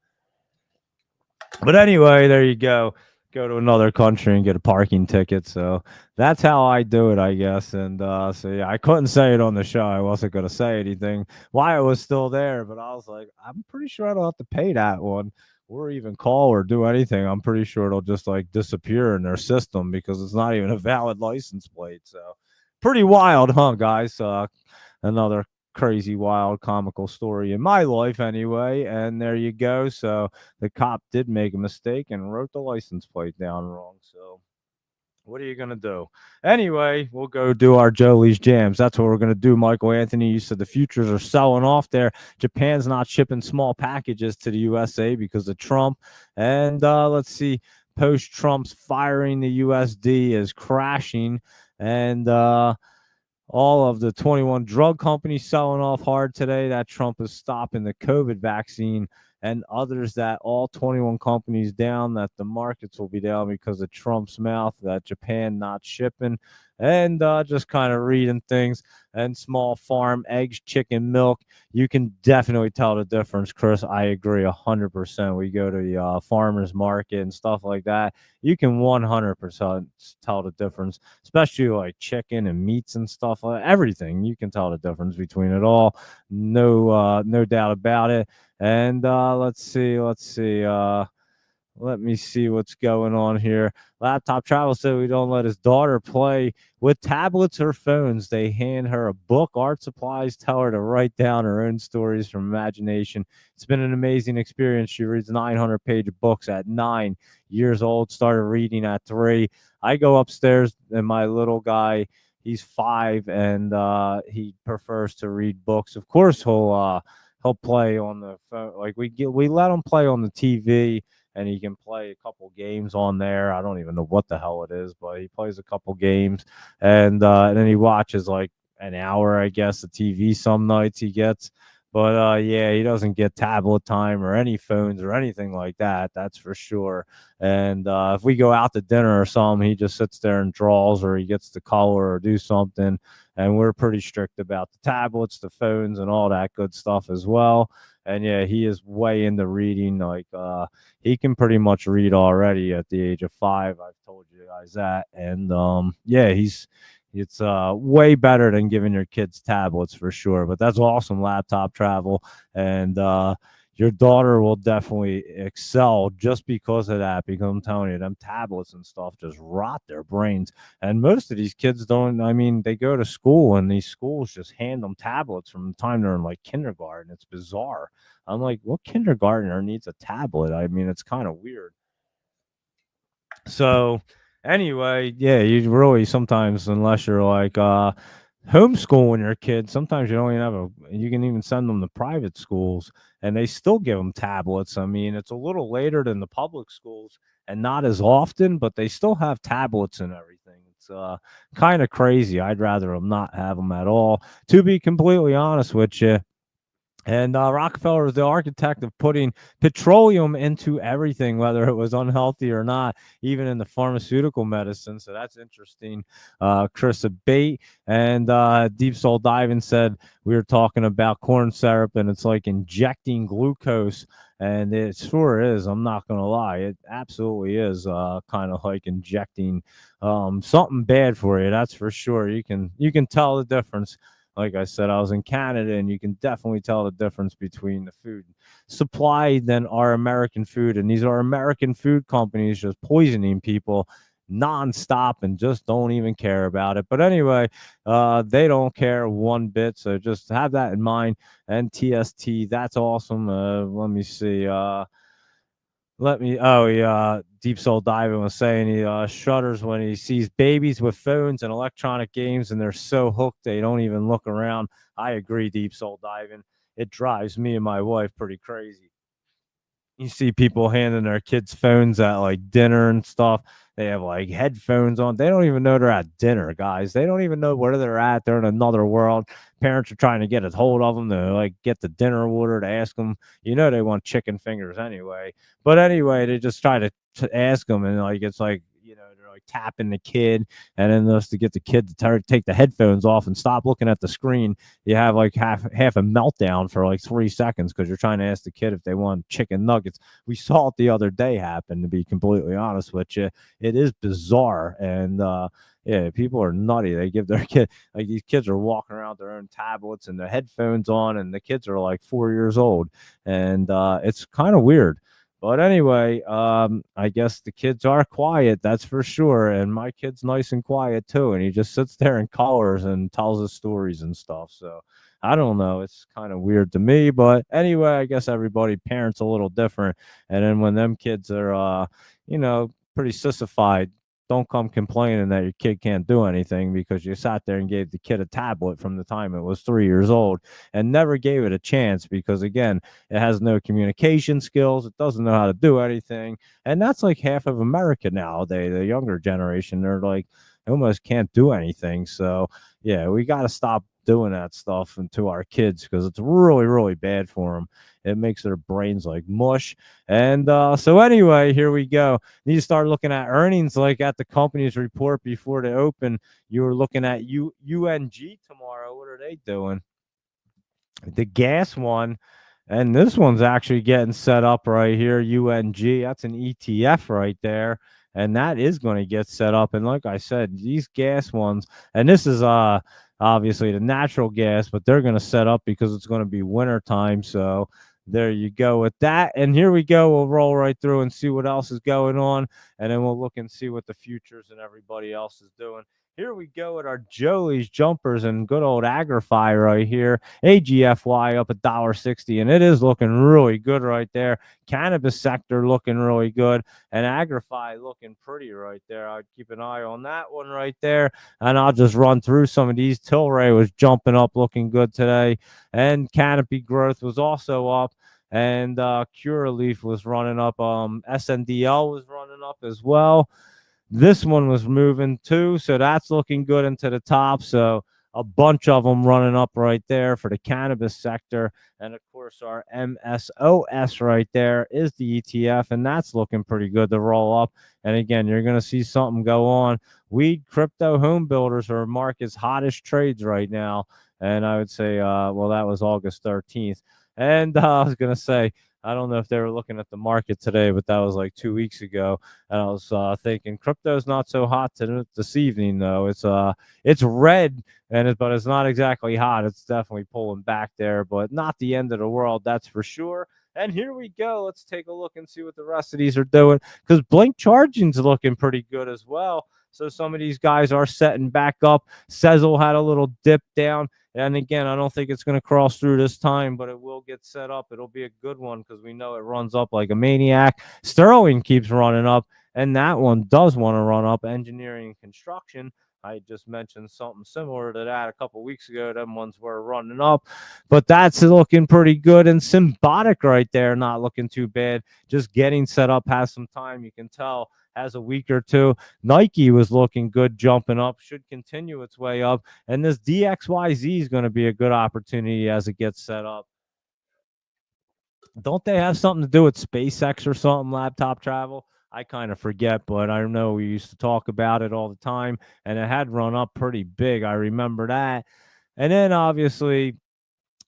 But anyway, there you go. Go to another country and get a parking ticket. So that's how I do it, I guess. And so yeah, I couldn't say it on the show. I wasn't gonna say anything why it was still there, but I was like, I'm pretty sure I don't have to pay that one or even call or do anything. I'm pretty sure it'll just like disappear in their system because it's not even a valid license plate. So pretty wild, huh, guys? Another crazy, wild, comical story in my life anyway. And there you go. So the cop did make a mistake and wrote the license plate down wrong. So what are you gonna do? Anyway, we'll go do our Jolie's jams. That's what we're gonna do. Michael Anthony, you said the futures are selling off there. Japan's not shipping small packages to the USA because of Trump. And let's see, post Trump's firing, the USD is crashing. And all of the 21 drug companies selling off hard today. That Trump is stopping the COVID vaccine, and others that all 21 companies down, that the markets will be down because of Trump's mouth, that Japan not shipping, and just kind of reading things. And small farm eggs, chicken, milk, you can definitely tell the difference, Chris. I agree 100%. We go to the farmers market and stuff like that. You can 100% tell the difference, especially like chicken and meats and stuff. Everything, you can tell the difference between it all. No doubt about it. And let me see what's going on here. Laptop Travel said we don't let his daughter play with tablets or phones. They hand her a book, art supplies, tell her to write down her own stories from imagination. It's been an amazing experience. She reads 900-page books at 9 years old, started reading at 3. I go upstairs and my little guy, he's 5, and he prefers to read books. Of course, he'll play on the phone. Like we let him play on the TV, and he can play a couple games on there. I don't even know what the hell it is, but he plays a couple games, and then he watches like an hour, I guess, of TV some nights he gets. But yeah, he doesn't get tablet time or any phones or anything like that. That's for sure. And if we go out to dinner or something, he just sits there and draws, or he gets to color or do something. And we're pretty strict about the tablets, the phones, and all that good stuff as well. And yeah, he is way into reading. Like he can pretty much read already at the age of 5. I've told you guys that. And yeah, it's way better than giving your kids tablets for sure. But that's awesome, Laptop Travel. And your daughter will definitely excel just because of that, because I'm telling you, them tablets and stuff just rot their brains. And most of these kids don't, I mean, they go to school and these schools just hand them tablets from the time they're in like kindergarten. It's bizarre. I'm like, what kindergartner needs a tablet? I mean, it's kind of weird. So anyway, yeah, you really sometimes, unless you're like homeschooling your kids, sometimes you don't even have you can even send them to private schools and they still give them tablets. I mean, it's a little later than the public schools and not as often, but they still have tablets and everything. It's kind of crazy. I'd rather them not have them at all, to be completely honest with you. And Rockefeller was the architect of putting petroleum into everything, whether it was unhealthy or not, even in the pharmaceutical medicine. So that's interesting. Chris Abate and Deep Soul Diving said we were talking about corn syrup, and it's like injecting glucose. And it sure is. I'm not going to lie. It absolutely is kind of like injecting something bad for you. That's for sure. You can tell the difference. Like I said, I was in Canada, and you can definitely tell the difference between the food supply than our American food. And these are American food companies just poisoning people nonstop and just don't even care about it. But anyway, they don't care one bit. So just have that in mind. And TST, that's awesome. Let me see. Deep Soul Diving was saying he shudders when he sees babies with phones and electronic games, and they're so hooked they don't even look around. I agree, Deep Soul Diving. It drives me and my wife pretty crazy. You see people handing their kids phones at like dinner and stuff. They have like headphones on. They don't even know they're at dinner, guys. They don't even know where they're at. They're in another world. Parents are trying to get a hold of them to like get the dinner order to ask them. You know they want chicken fingers anyway. But anyway, they just try to ask them, and like it's like they're like tapping the kid, and then just to get the kid to take the headphones off and stop looking at the screen, you have like half a meltdown for like 3 seconds because you're trying to ask the kid if they want chicken nuggets. We saw it the other day happen, to be completely honest with you. It is bizarre, and yeah, people are nutty. They give their kid, like, these kids are walking around with their own tablets and their headphones on, and the kids are like 4 years old, and it's kind of weird. But anyway, I guess the kids are quiet, that's for sure. And my kid's nice and quiet too, and he just sits there and colors and tells us stories and stuff. So I don't know. It's kind of weird to me, but anyway, I guess everybody parents a little different. And then when them kids are, pretty sissified, don't come complaining that your kid can't do anything because you sat there and gave the kid a tablet from the time it was 3 years old and never gave it a chance because, again, it has no communication skills. It doesn't know how to do anything. And that's like half of America nowadays, the younger generation. They're like, almost can't do anything. So, yeah, we got to stop doing that stuff to our kids because it's really, really bad for them. It makes their brains like mush. And so, anyway, here we go. Need to start looking at earnings like at the company's report before they open. You were looking at UNG tomorrow. What are they doing? The gas one, and this one's actually getting set up right here. UNG, that's an ETF right there, and that is going to get set up. And like I said, these gas ones, and this is obviously the natural gas, but they're going to set up because it's going to be winter time. So there you go with that. And here we go. We'll roll right through and see what else is going on, and then we'll look and see what the futures and everybody else is doing. Here we go at our Jolie's jumpers and good old Agrify right here. AGFY up $1.60, and it is looking really good right there. Cannabis sector looking really good, and Agrify looking pretty right there. I'd keep an eye on that one right there, and I'll just run through some of these. Tilray was jumping up, looking good today, and Canopy Growth was also up. And Curaleaf was running up. SNDL was running up as well. This one was moving too, so that's looking good into the top. So a bunch of them running up right there for the cannabis sector. And of course, our MSOS right there is the ETF, and that's looking pretty good to roll up. And again, you're going to see something go on. Weed crypto home builders are market's hottest trades right now. And I would say, well, that was August 13th. And I was going to say, I don't know if they were looking at the market today, but that was like 2 weeks ago. And I was thinking crypto's not so hot this evening, though. It's red, but it's not exactly hot. It's definitely pulling back there, but not the end of the world, that's for sure. And here we go. Let's take a look and see what the rest of these are doing because Blink Charging's looking pretty good as well. So some of these guys are setting back up. Sezzle had a little dip down. And again, I don't think it's going to cross through this time, but it will get set up. It'll be a good one because we know it runs up like a maniac. Sterling keeps running up, and that one does want to run up. Engineering and construction, I just mentioned something similar to that a couple weeks ago. Them ones were running up, but that's looking pretty good. And Symbiotic right there, not looking too bad. Just getting set up, has some time. You can tell has a week or two. Nike was looking good, jumping up, should continue its way up. And this DXYZ is going to be a good opportunity as it gets set up. Don't they have something to do with SpaceX or something, laptop travel? I kind of forget, but I know we used to talk about it all the time, and it had run up pretty big. I remember that. And then obviously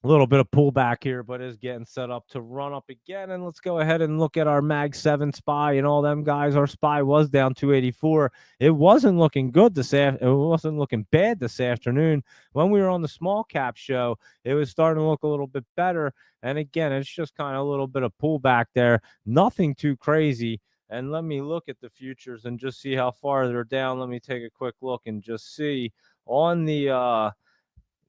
a little bit of pullback here, but is getting set up to run up again. And let's go ahead and look at our Mag 7 SPY and all them guys. Our SPY was down 284. It wasn't looking good it wasn't looking bad this afternoon. When we were on the small cap show, it was starting to look a little bit better. And again, it's just kind of a little bit of pullback there. Nothing too crazy. And let me look at the futures and just see how far they're down. Let me take a quick look and just see on the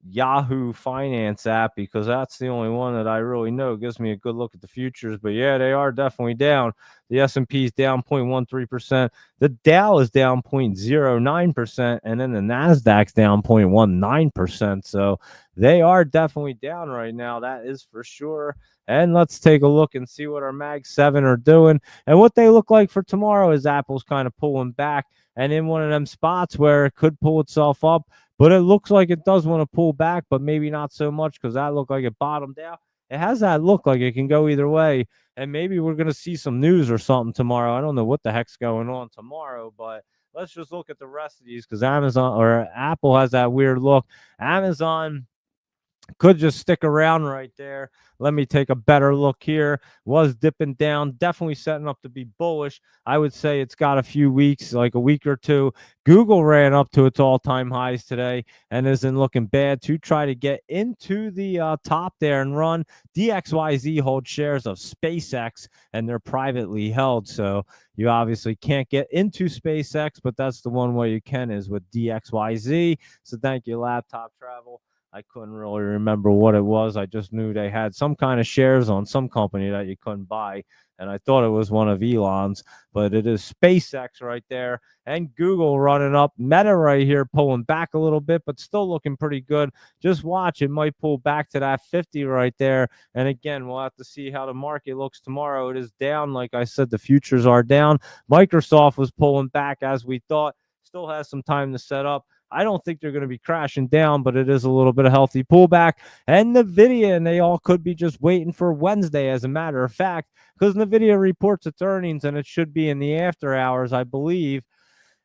Yahoo Finance app because that's the only one that I really know. It gives me a good look at the futures. But yeah, they are definitely down. The S&P is down 0.13%. The Dow is down 0.09%. And then the NASDAQ's down 0.19%. So they are definitely down right now. That is for sure. And let's take a look and see what our Mag 7 are doing. And what they look like for tomorrow is Apple's kind of pulling back and in one of them spots where it could pull itself up. But it looks like it does want to pull back, but maybe not so much because that looked like it bottomed out. It has that look like it can go either way. And maybe we're going to see some news or something tomorrow. I don't know what the heck's going on tomorrow, but let's just look at the rest of these because Amazon or Apple has that weird look. Amazon could just stick around right there. Let me take a better look here. Was dipping down, definitely setting up to be bullish. I would say it's got a few weeks, like a week or two. Google ran up to its all-time highs today and isn't looking bad to try to get into the top there and run. DXYZ holds shares of SpaceX, and they're privately held, so you obviously can't get into SpaceX, but that's the one way you can is with DXYZ. So thank you, Laptop Travel. I couldn't really remember what it was. I just knew they had some kind of shares on some company that you couldn't buy. And I thought it was one of Elon's, but it is SpaceX right there and Google running up. Meta right here pulling back a little bit, but still looking pretty good. Just watch. It might pull back to that 50 right there. And again, we'll have to see how the market looks tomorrow. It is down. Like I said, the futures are down. Microsoft was pulling back as we thought. Still has some time to set up. I don't think they're going to be crashing down, but it is a little bit of healthy pullback. And NVIDIA, and they all could be just waiting for Wednesday, as a matter of fact, because NVIDIA reports its earnings, and it should be in the after hours, I believe.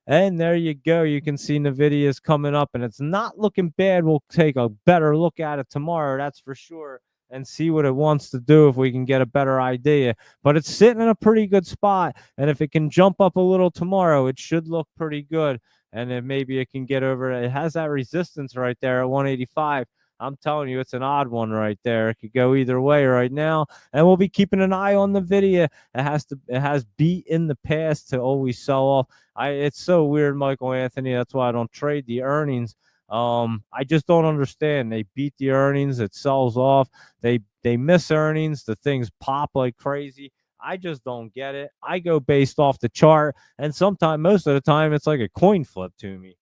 And there you go. You can see NVIDIA is coming up, and it's not looking bad. We'll take a better look at it tomorrow, that's for sure, and see what it wants to do if we can get a better idea. But it's sitting in a pretty good spot, and if it can jump up a little tomorrow, it should look pretty good. And then maybe it can get over. It has that resistance right there at 185. I'm telling you, it's an odd one right there. It could go either way right now, and we'll be keeping an eye on the video. It has beat in the past to always sell off. It's so weird, Michael Anthony. That's why I don't trade the earnings. I just don't understand. They beat the earnings, it sells off. They miss earnings, the things pop like crazy. I just don't get it. I go based off the chart, and sometimes, most of the time, it's like a coin flip to me,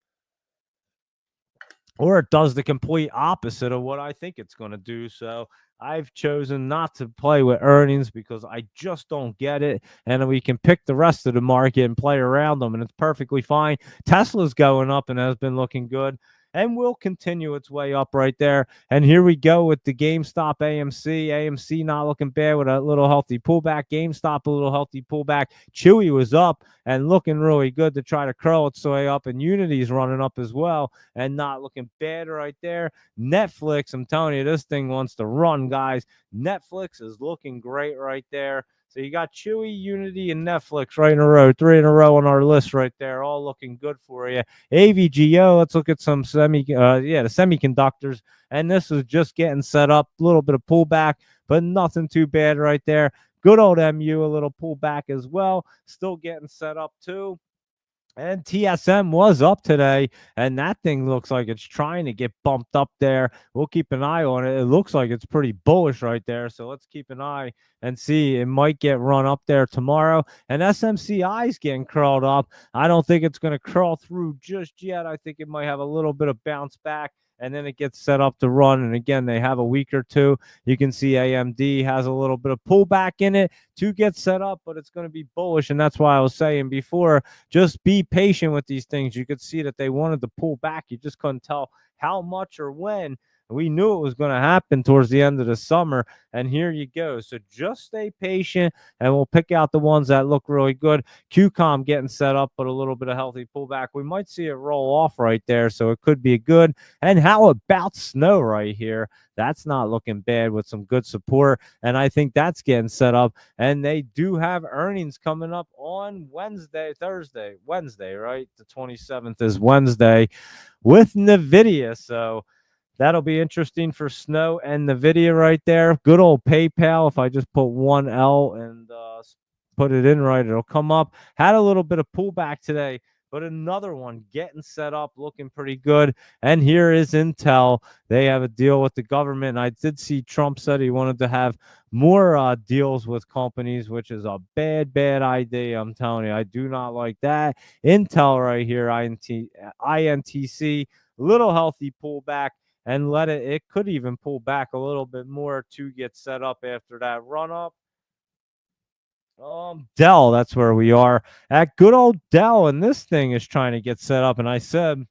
or it does the complete opposite of what I think it's going to do. So I've chosen not to play with earnings because I just don't get it. And we can pick the rest of the market and play around them, and it's perfectly fine. Tesla's going up and has been looking good and will continue its way up right there. And here we go with the GameStop AMC. AMC not looking bad with a little healthy pullback. GameStop a little healthy pullback. Chewy was up and looking really good to try to curl its way up. And Unity's running up as well and not looking bad right there. Netflix, I'm telling you, this thing wants to run, guys. Netflix is looking great right there. So you got Chewy, Unity, and Netflix right in a row, 3 in a row on our list right there, all looking good for you. AVGO, let's look at some the semiconductors, and this is just getting set up, a little bit of pullback, but nothing too bad right there. Good old MU, a little pullback as well, still getting set up too. And TSM was up today, and that thing looks like it's trying to get bumped up there. We'll keep an eye on it. It looks like it's pretty bullish right there, so let's keep an eye and see. It might get run up there tomorrow. And SMCI is getting curled up. I don't think it's going to curl through just yet. I think it might have a little bit of bounce back, and then it gets set up to run. And again, they have a week or two. You can see AMD has a little bit of pullback in it to get set up, but it's going to be bullish. And that's why I was saying before, just be patient with these things. You could see that they wanted to pull back. You just couldn't tell how much or when. We knew it was going to happen towards the end of the summer, and here you go. So just stay patient, and we'll pick out the ones that look really good. QCOM getting set up, but a little bit of healthy pullback. We might see it roll off right there, so it could be good. And how about Snow right here? That's not looking bad with some good support, and I think that's getting set up. And they do have earnings coming up on Wednesday, right? The 27th is Wednesday with NVIDIA, so that'll be interesting for Snow and NVIDIA right there. Good old PayPal. If I just put 1L and put it in right, it'll come up. Had a little bit of pullback today, but another one getting set up, looking pretty good. And here is Intel. They have a deal with the government. I did see Trump said he wanted to have more deals with companies, which is a bad idea. I'm telling you, I do not like that. Intel right here, INTC, little healthy pullback. And it could even pull back a little bit more to get set up after that run up. Dell, that's where we are at. Good old Dell, and this thing is trying to get set up. And I said,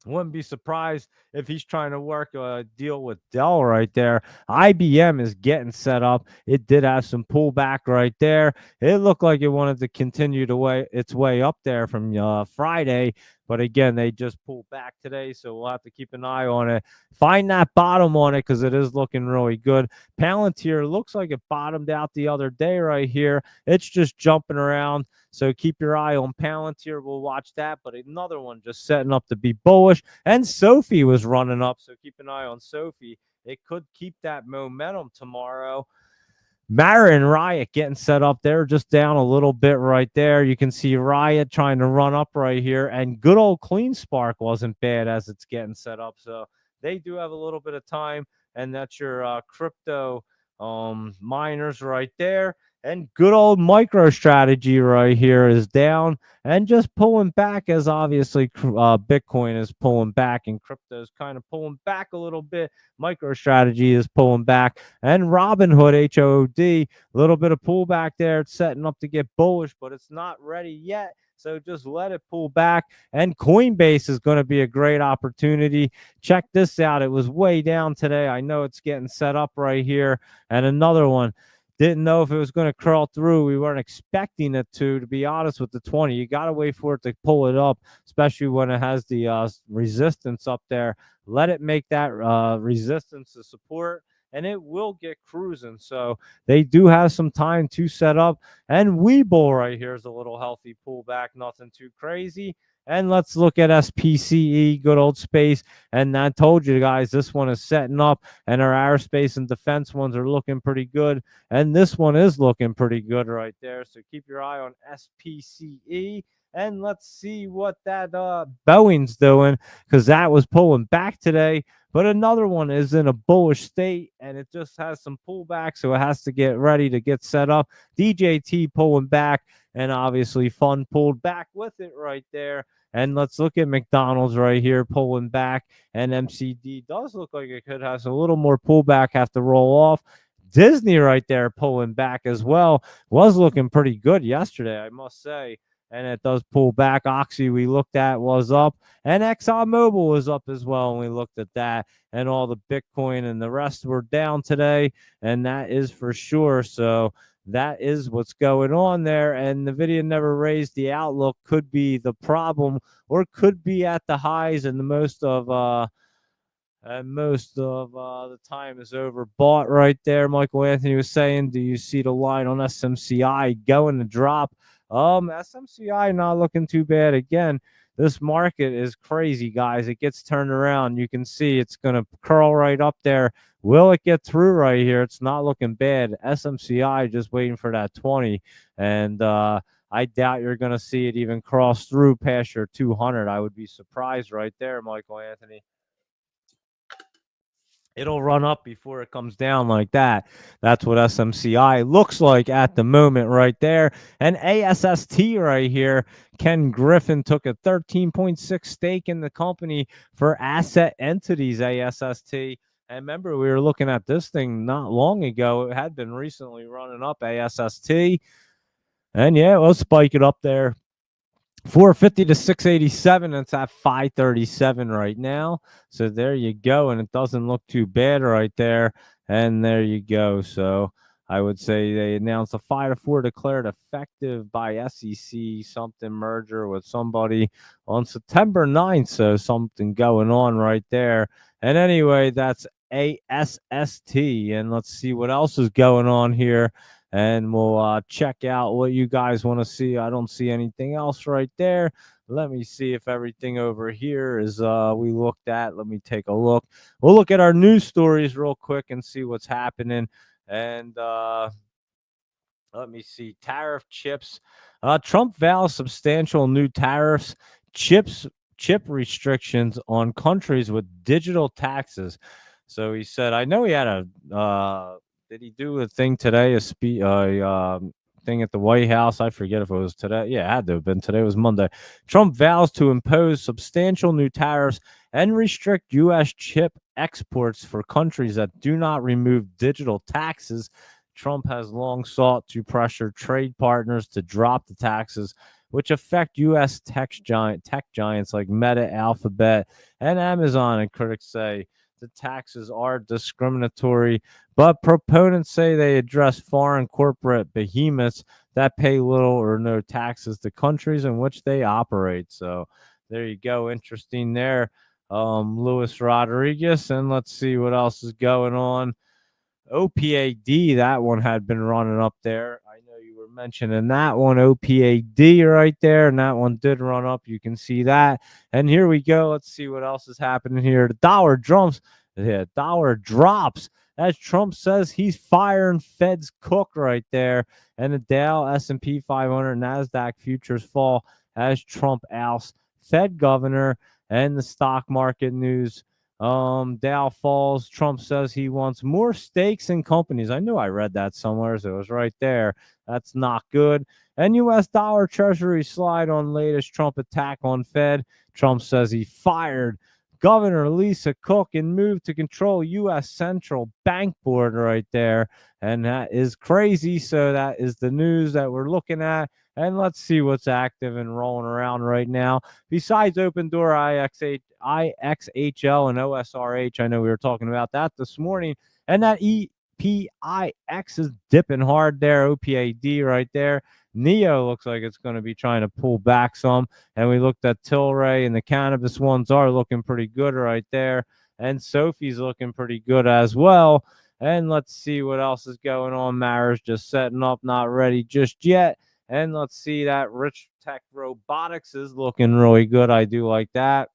wouldn't be surprised if he's trying to work a deal with Dell right there. IBM is getting set up. It did have some pullback right there. It looked like it wanted to continue its way up there from Friday. But again, they just pulled back today, so we'll have to keep an eye on it. Find that bottom on it because it is looking really good. Palantir looks like it bottomed out the other day right here. It's just jumping around. So keep your eye on Palantir. We'll watch that. But another one just setting up to be bullish. And Sophie was running up. So keep an eye on Sophie. It could keep that momentum tomorrow. Mara and Riot getting set up there, just down a little bit right there. You can see Riot trying to run up right here. And good old Clean Spark wasn't bad as it's getting set up. So they do have a little bit of time, and that's your crypto miners right there. And good old MicroStrategy right here is down and just pulling back, as obviously Bitcoin is pulling back and crypto is kind of pulling back a little bit. MicroStrategy is pulling back, and Robinhood, HOOD, a little bit of pullback there. It's setting up to get bullish, but it's not ready yet. So just let it pull back. And Coinbase is going to be a great opportunity. Check this out. It was way down today. I know it's getting set up right here. And another one. Didn't know if it was going to crawl through. We weren't expecting it to be honest, with the 20. You got to wait for it to pull it up, especially when it has the resistance up there. Let it make that resistance to support, and it will get cruising. So they do have some time to set up. And Webull right here is a little healthy pullback, nothing too crazy. And let's look at SPCE, good old space. And I told you guys, this one is setting up, and our aerospace and defense ones are looking pretty good. And this one is looking pretty good right there. So keep your eye on SPCE. And let's see what that Boeing's doing, because that was pulling back today. But another one is in a bullish state, and it just has some pullback, so it has to get ready to get set up. DJT pulling back, and obviously Fun pulled back with it right there. And let's look at McDonald's right here pulling back, and MCD does look like it could have a little more pullback, have to roll off. Disney right there pulling back as well. Was looking pretty good yesterday, I must say. And it does pull back. Oxy, we looked at, was up. And ExxonMobil was up as well. And we looked at that. And all the Bitcoin and the rest were down today. And that is for sure. So that is what's going on there. And NVIDIA never raised. The outlook could be the problem, or could be at the highs, and most of the time is overbought right there. Michael Anthony was saying, do you see the line on SMCI going to drop? SMCI not looking too bad. Again, this market is crazy, guys. It gets turned around. You can see it's going to curl right up there. Will it get through right here? It's not looking bad. SMCI just waiting for that 20. And I doubt you're going to see it even cross through past your 200. I would be surprised right there, Michael Anthony. It'll run up before it comes down like that. That's what SMCI looks like at the moment right there. And ASST right here, Ken Griffin took a 13.6 stake in the company for Asset Entities, ASST. And remember, we were looking at this thing not long ago. It had been recently running up, ASST. And yeah, we'll spike it up there. 450 to 687. It's at 537 right now. So there you go. And it doesn't look too bad right there. And there you go. So I would say they announced a 5-4 declared effective by SEC something merger with somebody on September 9th. So something going on right there. And anyway, that's ASST. And let's see what else is going on here. And we'll check out what you guys want to see. I don't see anything else right there. Let me see if everything over here is we looked at. Let me take a look. We'll look at our news stories real quick and see what's happening. And let me see. Tariff chips. Trump vows substantial new tariffs, chip restrictions on countries with digital taxes. So he said, I know he had a did he do a thing today? Thing at the White House? I forget if it was today. Yeah, it had to have been. Today was Monday. Trump vows to impose substantial new tariffs and restrict U.S. chip exports for countries that do not remove digital taxes. Trump has long sought to pressure trade partners to drop the taxes, which affect U.S. tech giants like Meta, Alphabet, and Amazon. And critics say the taxes are discriminatory, but proponents say they address foreign corporate behemoths that pay little or no taxes to countries in which they operate. So there you go. Interesting there. Luis Rodriguez. And let's see what else is going on. OPAD, that one had been running up there. I know you were mentioning that one, OPAD right there, and that one did run up. You can see that. And here we go. Let's see what else is happening here. The dollar drops. Yeah, dollar drops as Trump says he's firing Fed's cook right there. And the Dow, S&P 500, NASDAQ futures fall as Trump ousts Fed governor. And the stock market news. Dow falls. Trump says he wants more stakes in companies. I knew I read that somewhere, so it was right there. That's not good. And U.S. dollar treasury slide on latest Trump attack on Fed. Trump says he fired Governor Lisa Cook and moved to control U.S. Central Bank Board right there. And that is crazy. So that is the news that we're looking at. And let's see what's active and rolling around right now. Besides Open Door, IXHL, and OSRH, I know we were talking about that this morning. And that EPIX is dipping hard there. OPAD right there. NEO looks like it's going to be trying to pull back some. And we looked at Tilray, and the cannabis ones are looking pretty good right there. And Sophie's looking pretty good as well. And let's see what else is going on. Mara's just setting up, not ready just yet. And let's see, that Rich Tech Robotics is looking really good. I do like that.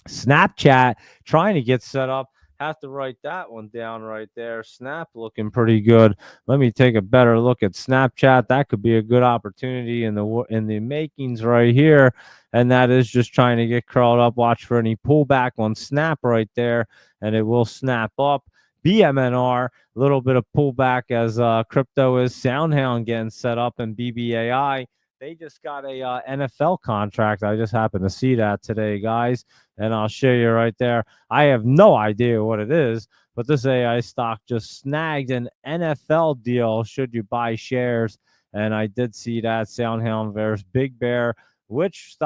Snapchat trying to get set up. Have to write that one down right there. Snap looking pretty good. Let me take a better look at Snapchat. That could be a good opportunity in the makings right here. And that is just trying to get curled up. Watch for any pullback on Snap right there, and it will snap up. BMNR, a little bit of pullback as crypto is. SoundHound getting set up, and BBAI. They just got a NFL contract. I just happened to see that today, guys, and I'll show you right there. I have no idea what it is, but this AI stock just snagged an NFL deal should you buy shares, and I did see that. SoundHound versus Big Bear. Which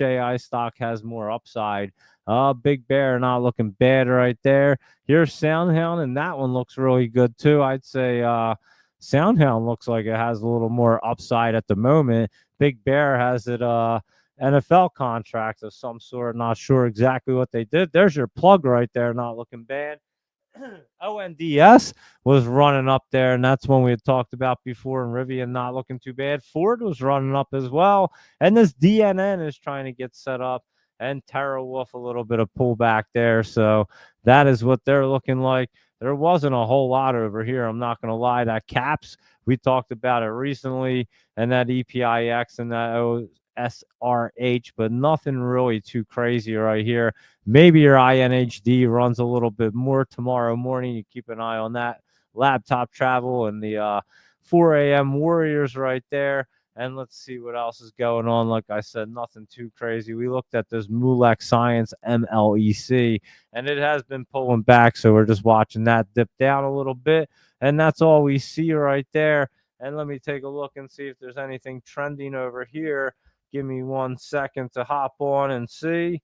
AI stock has more upside? Big Bear not looking bad right there. Here's SoundHound, and that one looks really good too. I'd say SoundHound looks like it has a little more upside at the moment. Big Bear has it NFL contract of some sort. Not sure exactly what they did. There's your plug right there. Not looking bad. ONDS was running up there, and that's one we had talked about before, and Rivian not looking too bad. Ford was running up as well, and this DNN is trying to get set up, and TerraWolf a little bit of pullback there. So that is what they're looking like. There wasn't a whole lot over here. I'm not going to lie. That CAPS, we talked about it recently, and that EPIX and that OSRH, but nothing really too crazy right here. Maybe your INHD runs a little bit more tomorrow morning. You keep an eye on that. Laptop travel and the 4 a.m. Warriors right there. And let's see what else is going on. Like I said, nothing too crazy. We looked at this Molex Science MLEC, and it has been pulling back. So we're just watching that dip down a little bit. And that's all we see right there. And let me take a look and see if there's anything trending over here. Give me 1 second to hop on and see.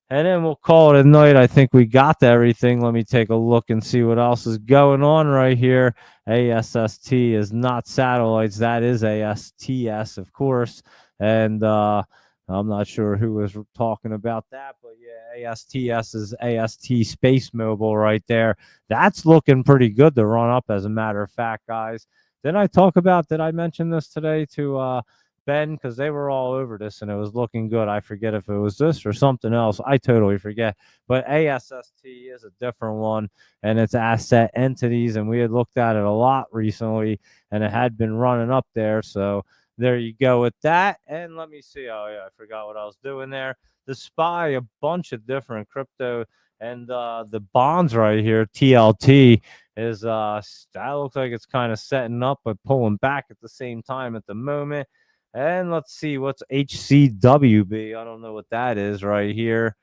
And then we'll call it a night. I think we got to everything. Let me take a look and see what else is going on right here. ASST is not satellites. That is ASTS, of course. And I'm not sure who was talking about that, but yeah, ASTS is AST Space Mobile right there. That's looking pretty good to run up, as a matter of fact, guys. Did I mention this today to Ben, because they were all over this and it was looking good. I forget if it was this or something else. I totally forget. But ASST is a different one, and it's asset entities, and we had looked at it a lot recently, and it had been running up there. So there you go with that. And let me see. Oh yeah, I forgot what I was doing there. The SPY, a bunch of different crypto, and the bonds right here, TLT, is that looks like it's kind of setting up but pulling back at the same time at the moment. And let's see, what's HCWB? I don't know what that is right here.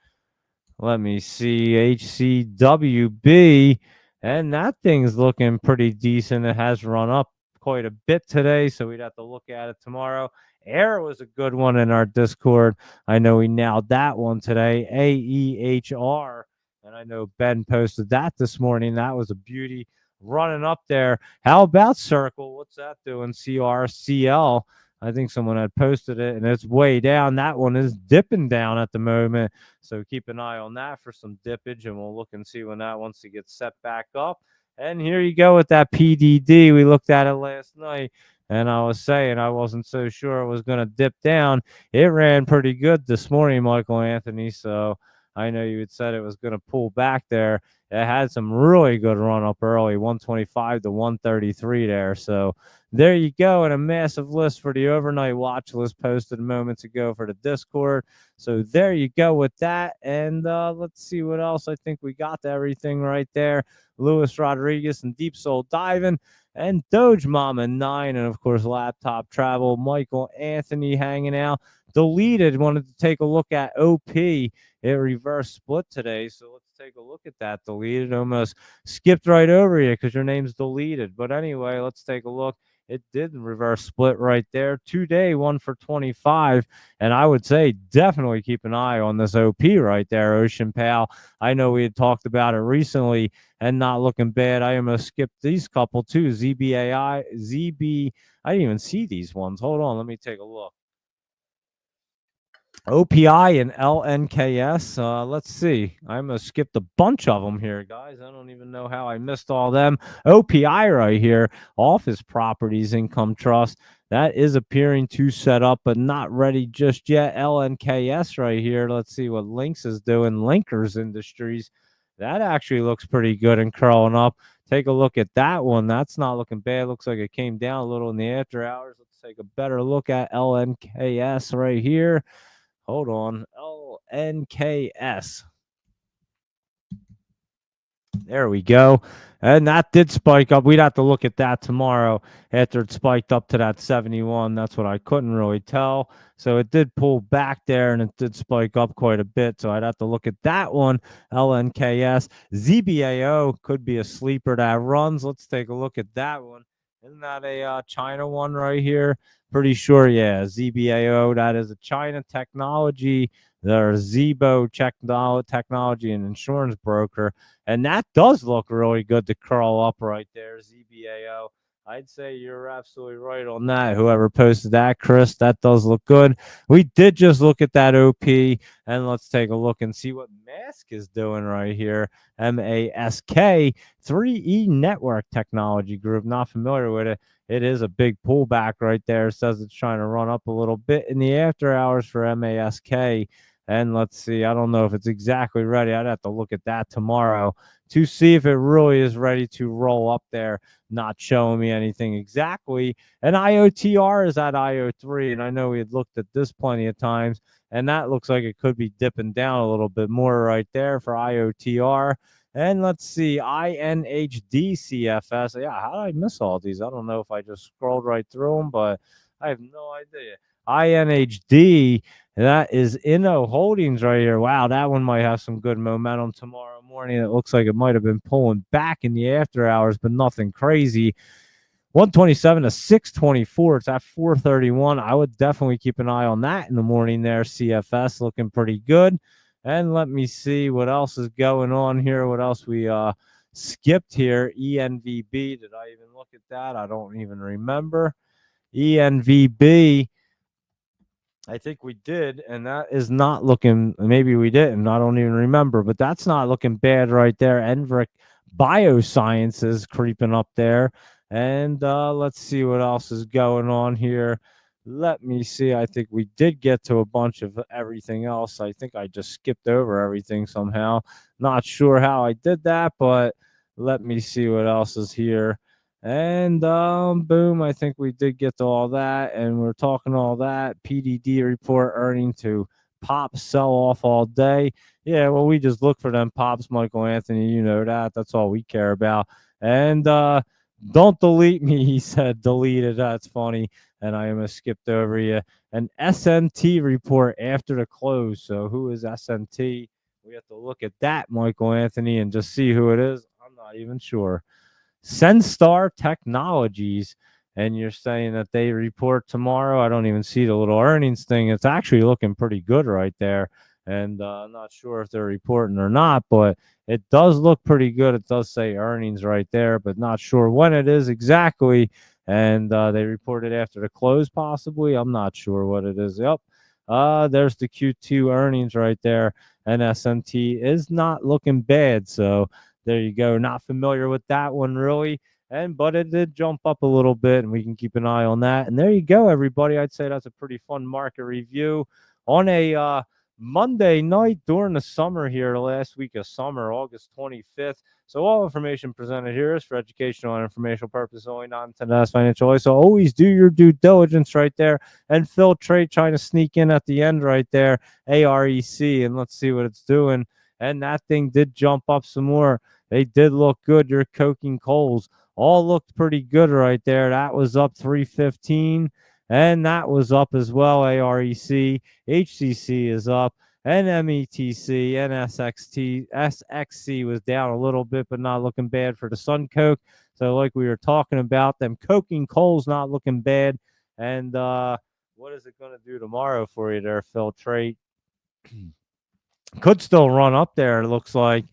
Let me see, HCWB. And that thing's looking pretty decent. It has run up quite a bit today, so we'd have to look at it tomorrow. Air was a good one in our Discord. I know we nailed that one today. AEHR. And I know Ben posted that this morning. That was a beauty running up there. How about Circle? What's that doing? CRCL. I think someone had posted it, and it's way down. That one is dipping down at the moment. So keep an eye on that for some dippage, and we'll look and see when that wants to get set back up. And here you go with that PDD. We looked at it last night, and I was saying I wasn't so sure it was going to dip down. It ran pretty good this morning, Michael Anthony. So I know you had said it was going to pull back there. It had some really good run up early, 125 to 133 there. So there you go. And a massive list for the overnight watch list posted moments ago for the Discord. So there you go with that. And let's see what else. I think we got everything right there. Luis Rodriguez and Deep Soul Diving and Doge Mama 9. And of course, Laptop Travel, Michael Anthony hanging out. Deleted, wanted to take a look at OP. It reverse split today. So let's take a look at that. Deleted, almost skipped right over you because your name's deleted. But anyway, let's take a look. It did reverse split right there. Today, 1 for 25. And I would say definitely keep an eye on this OP right there, Ocean Pal. I know we had talked about it recently and not looking bad. I almost skipped these couple too. ZBAI, ZB. I didn't even see these ones. Hold on. Let me take a look. OPI and LNKS. Let's see. I almost skipped a bunch of them here, guys. I don't even know how I missed all them. OPI right here, Office Properties Income Trust. That is appearing to set up, but not ready just yet. LNKS right here. Let's see what Lynx is doing. Linkers Industries. That actually looks pretty good and curling up. Take a look at that one. That's not looking bad. Looks like it came down a little in the after hours. Let's take a better look at LNKS right here. Hold on. LNKS. There we go. And that did spike up. We'd have to look at that tomorrow after it spiked up to that 71. That's what I couldn't really tell. So it did pull back there and it did spike up quite a bit. So I'd have to look at that one. LNKS. ZBAO could be a sleeper that runs. Let's take a look at that one. Isn't that a China one right here? Pretty sure, yeah. ZBAO, that is a China technology. There's Zebo technology and insurance broker. And that does look really good to curl up right there, ZBAO. I'd say you're absolutely right on that. Whoever posted that, Chris, that does look good. We did just look at that OP, and let's take a look and see what Mask is doing right here. MASK, 3E Network Technology Group. Not familiar with it. It is a big pullback right there. It says it's trying to run up a little bit in the after hours for MASK. And let's see, I don't know if it's exactly ready. I'd have to look at that tomorrow to see if it really is ready to roll up there, not showing me anything exactly. And IOTR is at IO3, and I know we had looked at this plenty of times, and that looks like it could be dipping down a little bit more right there for IOTR. And let's see, INHD CFS. Yeah, how did I miss all these? I don't know if I just scrolled right through them, but I have no idea. INHD, that is Inno Holdings right here. Wow, that one might have some good momentum tomorrow morning. It looks like it might have been pulling back in the after hours, but nothing crazy. 127 to 624. It's at 431. I would definitely keep an eye on that in the morning there. CFS looking pretty good. And let me see what else is going on here. What else we skipped here. ENVB. Did I even look at that? I don't even remember. ENVB. I think we did, and that is not looking. Maybe we didn't. I don't even remember, but that's not looking bad right there. Envric Biosciences creeping up there, and let's see what else is going on here. Let me see. I think we did get to a bunch of everything else. I think I just skipped over everything somehow. Not sure how I did that, but let me see what else is here. And boom, I think we did get to all that, and we're talking all that. PDD report earning to pop sell off all day. Yeah, well, we just look for them pops, Michael Anthony. You know that. That's all we care about. And don't delete me, he said. Deleted. That's funny. And I almost skipped over you. An SNT report after the close. So who is SNT? We have to look at that, Michael Anthony, and just see who it is. I'm not even sure. Senstar Technologies, and you're saying that they report tomorrow. I don't even see the little earnings thing. It's actually looking pretty good right there, and I'm not sure if they're reporting or not, but it does look pretty good. It does say earnings right there, but not sure when it is exactly. And they reported after the close, possibly. I'm not sure what it is. Yep. There's the Q2 earnings right there, and SMT is not looking bad. So there you go. Not familiar with that one really. But it did jump up a little bit, and we can keep an eye on that. And there you go, everybody. I'd say that's a pretty fun market review on a Monday night during the summer here, the last week of summer, August 25th. So all information presented here is for educational and informational purposes only, not intended as financial advice. So always do your due diligence right there and filtrate, trying to sneak in at the end right there, AREC, and let's see what it's doing. And that thing did jump up some more. They did look good. Your coking coals all looked pretty good right there. That was up 315, and that was up as well, AREC. HCC is up, and METC, and SXC was down a little bit, but not looking bad for the Sun Coke. So, like we were talking about, them coking coals not looking bad. And what is it going to do tomorrow for you there, Filtrate? Could still run up there, it looks like.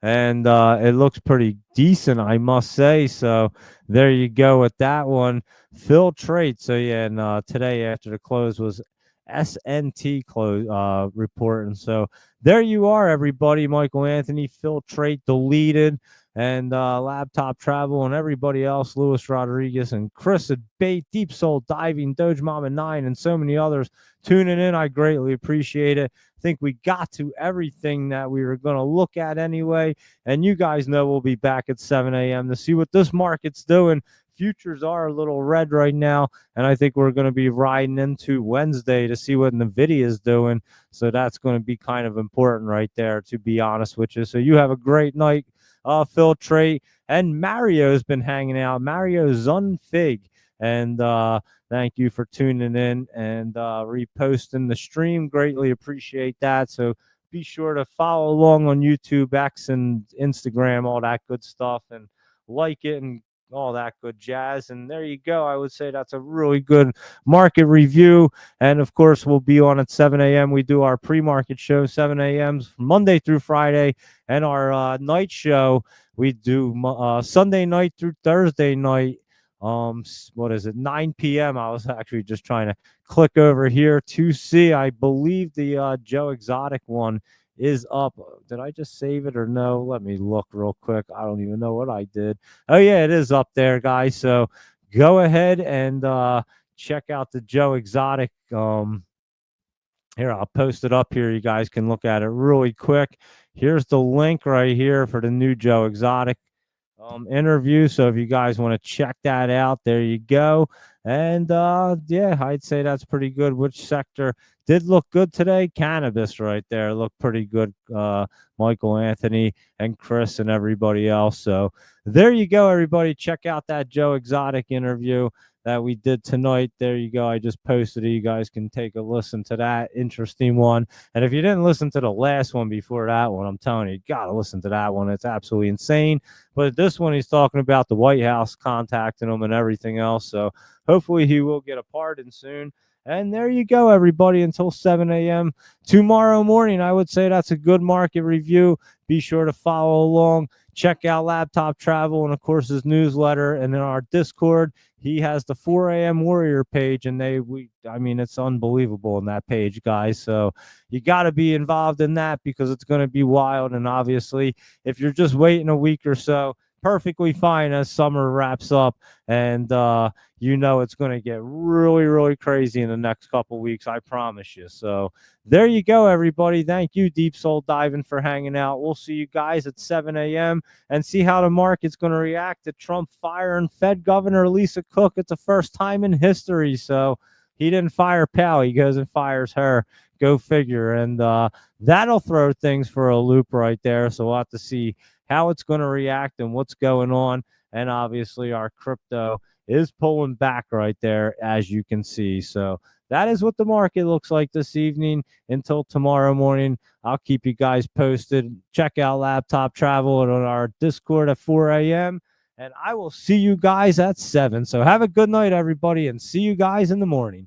And it looks pretty decent, I must say. So there you go with that one. Filtrate. So yeah, and today after the close was SNT close report. And so there you are, everybody. Michael Anthony, Filtrate deleted, and Laptop Travel, and everybody else, Luis Rodriguez and Chris at Bait, Deep Soul Diving, Doge Mama 9, and so many others tuning in. I greatly appreciate it. I think we got to everything that we were going to look at anyway. And you guys know we'll be back at 7 a.m. to see what this market's doing. Futures are a little red right now, and I think we're going to be riding into Wednesday to see what NVDA is doing. So that's going to be kind of important right there, to be honest with you. So you have a great night, Filtrate. And Mario's been hanging out. Mario Zunfig. And thank you for tuning in and reposting the stream. Greatly appreciate that. So be sure to follow along on YouTube, X, and Instagram, all that good stuff, and like it and all that good jazz. And there you go. I would say that's a really good market review. And of course, we'll be on at 7 a.m. We do our pre-market show, 7 a.m. Monday through Friday, and our night show we do Sunday night through Thursday night. What is it, 9 p.m. I was actually just trying to click over here to see. I believe the Joe Exotic one is up. Did I just save it or no? Let me look real quick. I don't even know what I did. Oh yeah, it is up there, guys. So go ahead and check out the Joe Exotic. Here, I'll post it up here. You guys can look at it really quick. Here's the link right here for the new Joe Exotic interview. So if you guys want to check that out, there you go. And yeah, I'd say that's pretty good. Which sector did look good today? Cannabis right there looked pretty good. Michael Anthony and Chris and everybody else. So there you go, everybody. Check out that Joe Exotic interview that we did tonight. There you go. I just posted it. You guys can take a listen to that interesting one. And if you didn't listen to the last one before that one, I'm telling you got to listen to that one. It's absolutely insane. But this one, he's talking about the White House contacting him and everything else. So hopefully he will get a pardon soon. And there you go, everybody, until 7 a.m. tomorrow morning. I would say that's a good market review. Be sure to follow along. Check out Laptop Travel and, of course, his newsletter. And in our Discord, he has the 4 a.m. Warrior page. And I mean, it's unbelievable in that page, guys. So you got to be involved in that because it's going to be wild. And obviously, if you're just waiting a week or so, perfectly fine as summer wraps up. And, you know it's going to get really, really crazy in the next couple weeks. I promise you. So there you go, everybody. Thank you, Deep Soul Diving, for hanging out. We'll see you guys at 7 a.m. and see how the market's going to react to Trump firing Fed Governor Lisa Cook. It's the first time in history. So he didn't fire Powell. He goes and fires her. Go figure. And that'll throw things for a loop right there. So we'll have to see how it's going to react and what's going on. And obviously our crypto is pulling back right there, as you can see. So that is what the market looks like this evening. Until tomorrow morning, I'll keep you guys posted. Check out Laptop Travel on our Discord at 4 a.m. And I will see you guys at 7. So have a good night, everybody, and see you guys in the morning.